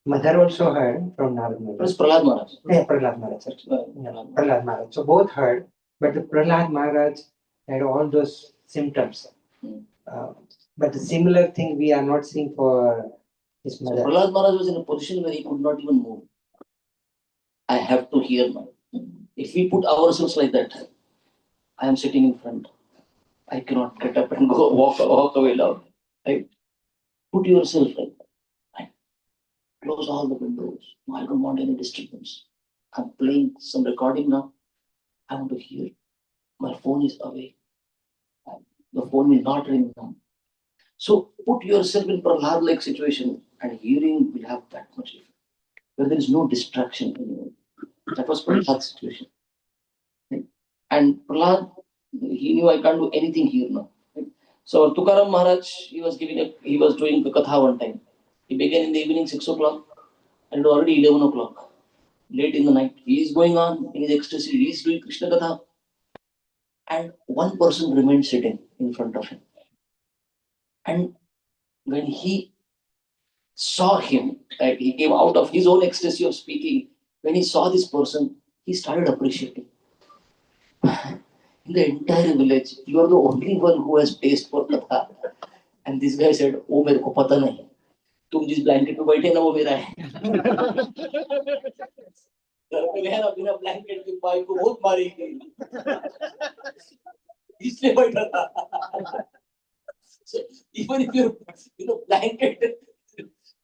mother also heard from Narad Plus Maharaj. Prahlad Maharaj. Yeah, Prahlad Maharaj. Sir. Yeah, Prahlad Maharaj. So both heard, but the Prahlad Maharaj had all those symptoms. But the similar thing we are not seeing for his So mother. Prahlad Maharaj was in a position where he could not even move. I have to hear now. If we put ourselves like that, I am sitting in front. I cannot get up and go walk away loud. Right? Put yourself like that. Right? Close all the windows. No, I don't want any disturbance. I'm playing some recording now. I want to hear. My phone is away. The phone will not ring now. So put yourself in Prahlad-like situation and hearing will have that much effect. Where there is no distraction anymore. That was Prahlad's situation. Right? And Prahlad, he knew I can't do anything here now. Right? So Tukaram Maharaj, he was doing the katha one time. He began in the evening 6 o'clock and it was already 11 o'clock. Late in the night. He is going on in his ecstasy. He is doing Krishna katha. And one person remained sitting in front of him. And when he saw him, right? He came out of his own ecstasy of speaking. When he saw this person, he started appreciating. In the entire village, you are the only one who has taste for katha. And this guy said, "Oh, मेरे को पता नहीं. तुम जिस blanket पे बैठे ना वो मेरा है." घर पे गया ना बिना ब्लैंकेट के भाई को बहुत मारी गई. इसलिए बैठा था. So even if you blanket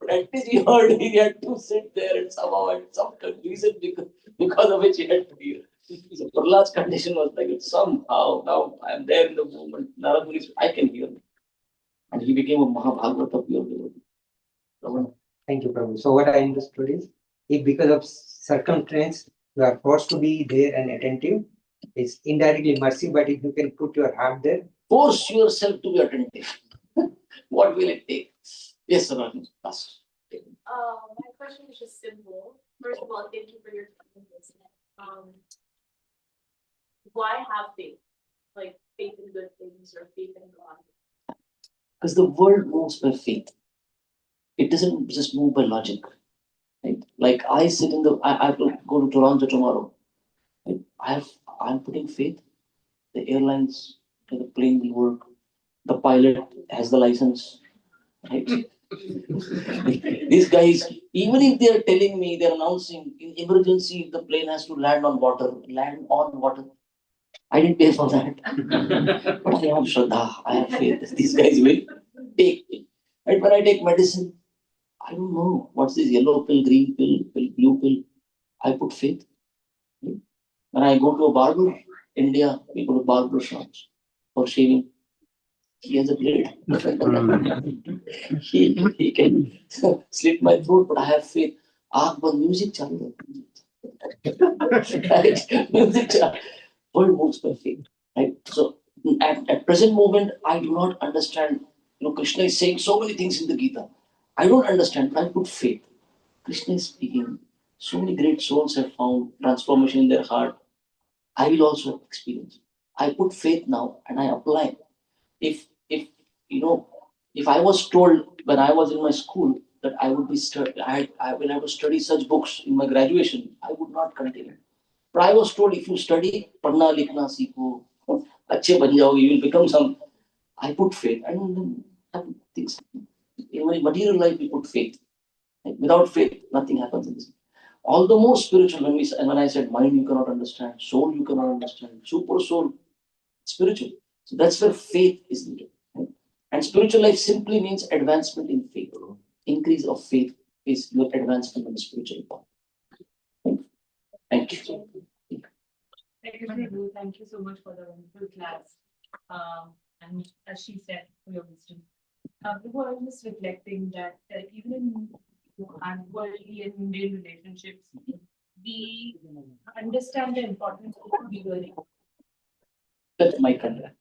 practice, he had to sit there and somehow at some reason because of which he had to hear. So Prahlad's condition was like somehow now I am there in the moment. Narad Muni, I can hear him. And he became a Mahabhagavata pure devotee. Thank you, Prabhu. So what I understood is, if because of circumstance you are forced to be there and attentive, it's indirectly mercy, but if you can put your heart there, Force yourself to be attentive. What will it take? Yes, Rani. Ask. My question is just simple. First of all, thank you for your time and listening. Why have faith? Like faith in good things or faith in God? Because the world moves by faith. It doesn't just move by logic. Right? Like I sit in I have to go to Toronto tomorrow. Right? I'm putting faith. The airlines, the plane will work. The pilot has the license. Right? These guys, even if they are telling me, they're announcing in emergency, if the plane has to land on water, land on water. I didn't pay for that. But I have Shraddha, I have faith. These guys will take me. Right? When I take medicine, I don't know what's this yellow pill, green pill, blue pill. I put faith. Right? When I go to a barber, India, we go to barber shops for shaving. He has a blade. he can slit my throat, but I have faith. But music chalu. Right? Music chalu. World moves by faith. Right? So at present moment, I do not understand. Krishna is saying so many things in the Gita. I don't understand, but I put faith. Krishna is speaking. So many great souls have found transformation in their heart. I will also experience. I put faith now and I apply. If you know, if I was told when I was in my school that I would be I will have to study such books in my graduation, I would not continue. But I was told if you study, पढ़ना लिखना सीखो, अच्छे बन जाओगे, you will become some. I put faith, and then things. In my material life, we put faith. Without faith, nothing happens in this. All the more spiritual when I said mind you cannot understand, soul you cannot understand, super soul, spiritual. So that's where faith is needed. Right? And spiritual life simply means advancement in faith. Increase of faith is your advancement on the spiritual path. Thank you. Thank you, Prabhu. Thank you so much for the wonderful class. And as she said, for your wisdom. Prabhu, I was just reflecting that even in worldly and mundane relationships, we understand the importance of hearing. That's my contact.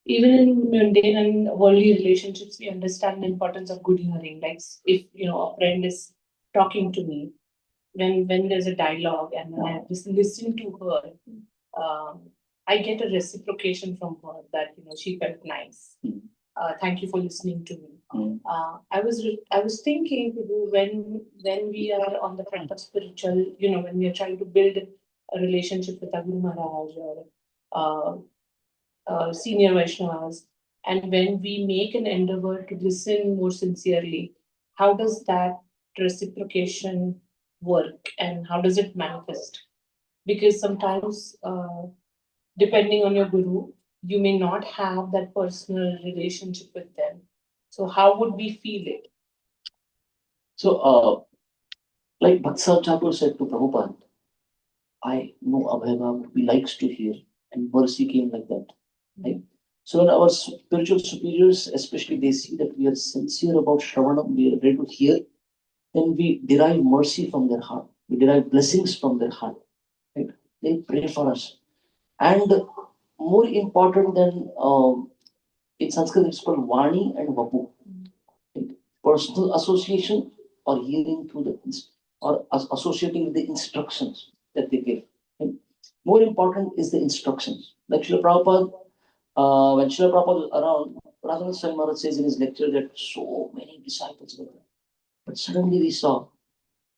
Even in mundane and worldly relationships, we understand the importance of good hearing. Like if a friend is talking to me, when there's a dialogue and when I just listen to her, I get a reciprocation from her that she felt nice. Thank you for listening to me. I was thinking when we are on the front of spiritual, when we are trying to build a relationship with a Guru Maharaj or senior Vaishnavas, and when we make an endeavor to listen more sincerely, how does that reciprocation work and how does it manifest? Because sometimes, depending on your guru, you may not have that personal relationship with them. So how would we feel it? So, like Bhatsar Thakur said to Prabhupada, I know Abhay he likes to hear, and mercy came like that. Right? So when our spiritual superiors, especially they see that we are sincere about Shravanam, we are ready to hear, then we derive mercy from their heart. We derive blessings from their heart. Right? They pray for us. And more important than in Sanskrit, it's called Vani and Vapu. Right? Personal association or hearing through associating with the instructions that they give. Right? More important is the instructions. Like Srila Prabhupada, when Srila Prabhupada was around, Radha Swami Maharaj says in his lecture that so many disciples were there. But suddenly we saw,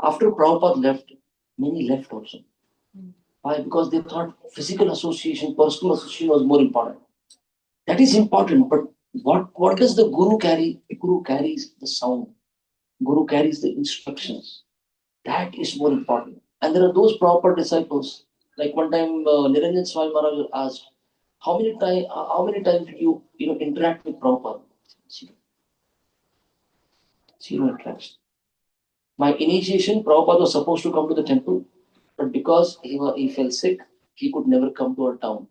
after Prabhupada left, many left also. Why? Because they thought physical association, personal association was more important. That is important, but what does the Guru carry? The Guru carries the sound. Guru carries the instructions. That is more important. And there are those proper disciples. Like one time, Niranjan Swami Maharaj asked, how many times did you interact with Prabhupada? Zero interaction. My initiation, Prabhupada was supposed to come to the temple, but because he fell sick, he could never come to our town.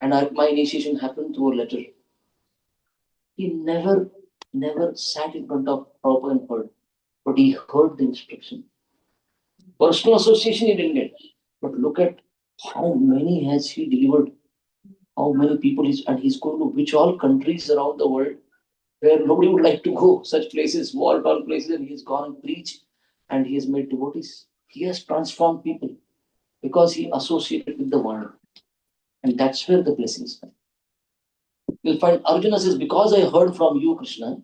And my initiation happened through a letter. He never sat in front of Prabhupada and heard, but he heard the instruction. Personal association he didn't get, but look at how many has he delivered, how many people he's going to which all countries around the world where nobody would like to go, such places, war-torn places, and he's gone and preached and he has made devotees. He has transformed people because he associated with the world. And that's where the blessings come. You'll find Arjuna says, because I heard from you, Krishna,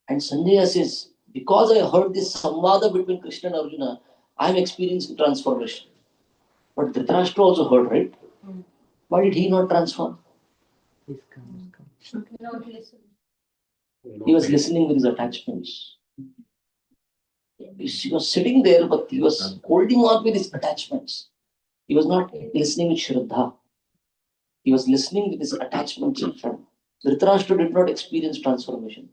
and Sanjaya says, because I heard this samvada between Krishna and Arjuna, I'm experiencing transformation. But Dhritarashtra also heard, right? Why did he not transform? He was listening with his attachments. He was sitting there, but he was holding on with his attachments. He was not listening with Shraddha. He was listening with his attachments in front. Dhritarashtra did not experience transformation.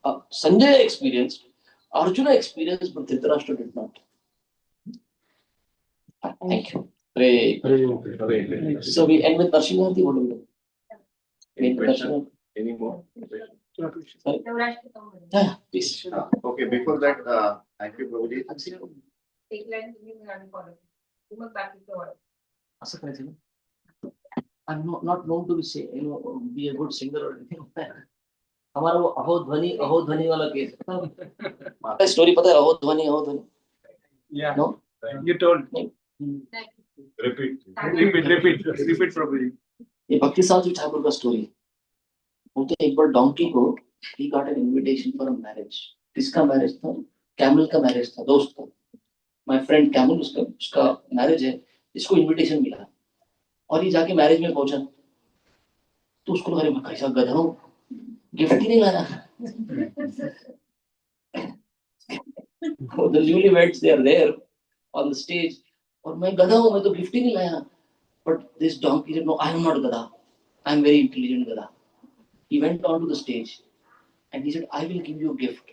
Sanjaya experienced, Arjuna experienced, but Dhritarashtra did not. Thank you. Great. So we end with Narsimhanti. What do we do? Any question? Any more? Sorry? Yeah, please. Okay, before that, thank you, Prabhuji. I'm not known to be a good singer or anything like that. हमारा वो अहो ध्वनि वाला case story पता है अहो ध्वनि Yeah. No? You told. Repeat. Repeat, Prabhuji. ये भक्ति साहब जी ठाकुर का स्टोरी बोलते एक बार डोंकी को he got an invitation for a marriage. किसका मैरिज था? कैमल का मैरिज था, दोस्त का. My friend कैमल उसका मैरिज है, इसको इनविटेशन मिला और ये जाके मैरिज में पहुंचा तो उसको लगा मैं कैसा गधा हूँ, गिफ्ट ही नहीं लाया. The newlyweds, they are there on the stage और मैं गधा हूँ, मैं तो गिफ्ट ही नहीं लाया. But this donkey said, no, I am not gada. I am very intelligent gada. He went on to the stage and he said, I will give you a gift,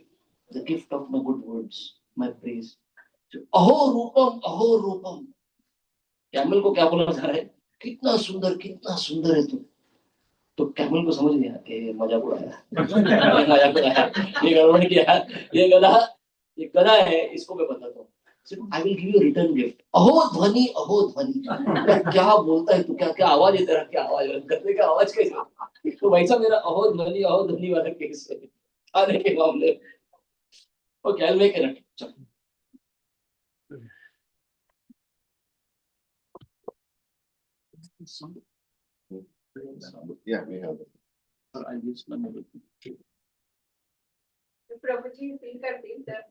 the gift of my good words, my praise. So, aho rupam. Camel को क्या बोला जा रहा है? कितना सुंदर है तू. तो कैमल को समझ गया कि मजाक उड़ाया, ये गड़बड़ किया, ये गधा है, इसको मैं बताता हूँ. I will give you a return gift. अहो ध्वनि. क्या बोलता है तू? क्या आवाज है तेरा? क्या आवाज है? गधे का आवाज कैसे? तो वैसा मेरा अहो ध्वनि वाला केस है आने के मामले. Okay, I'll make it. चल. Yeah, we have. I'll use my mobile. प्रभु जी फील करते हैं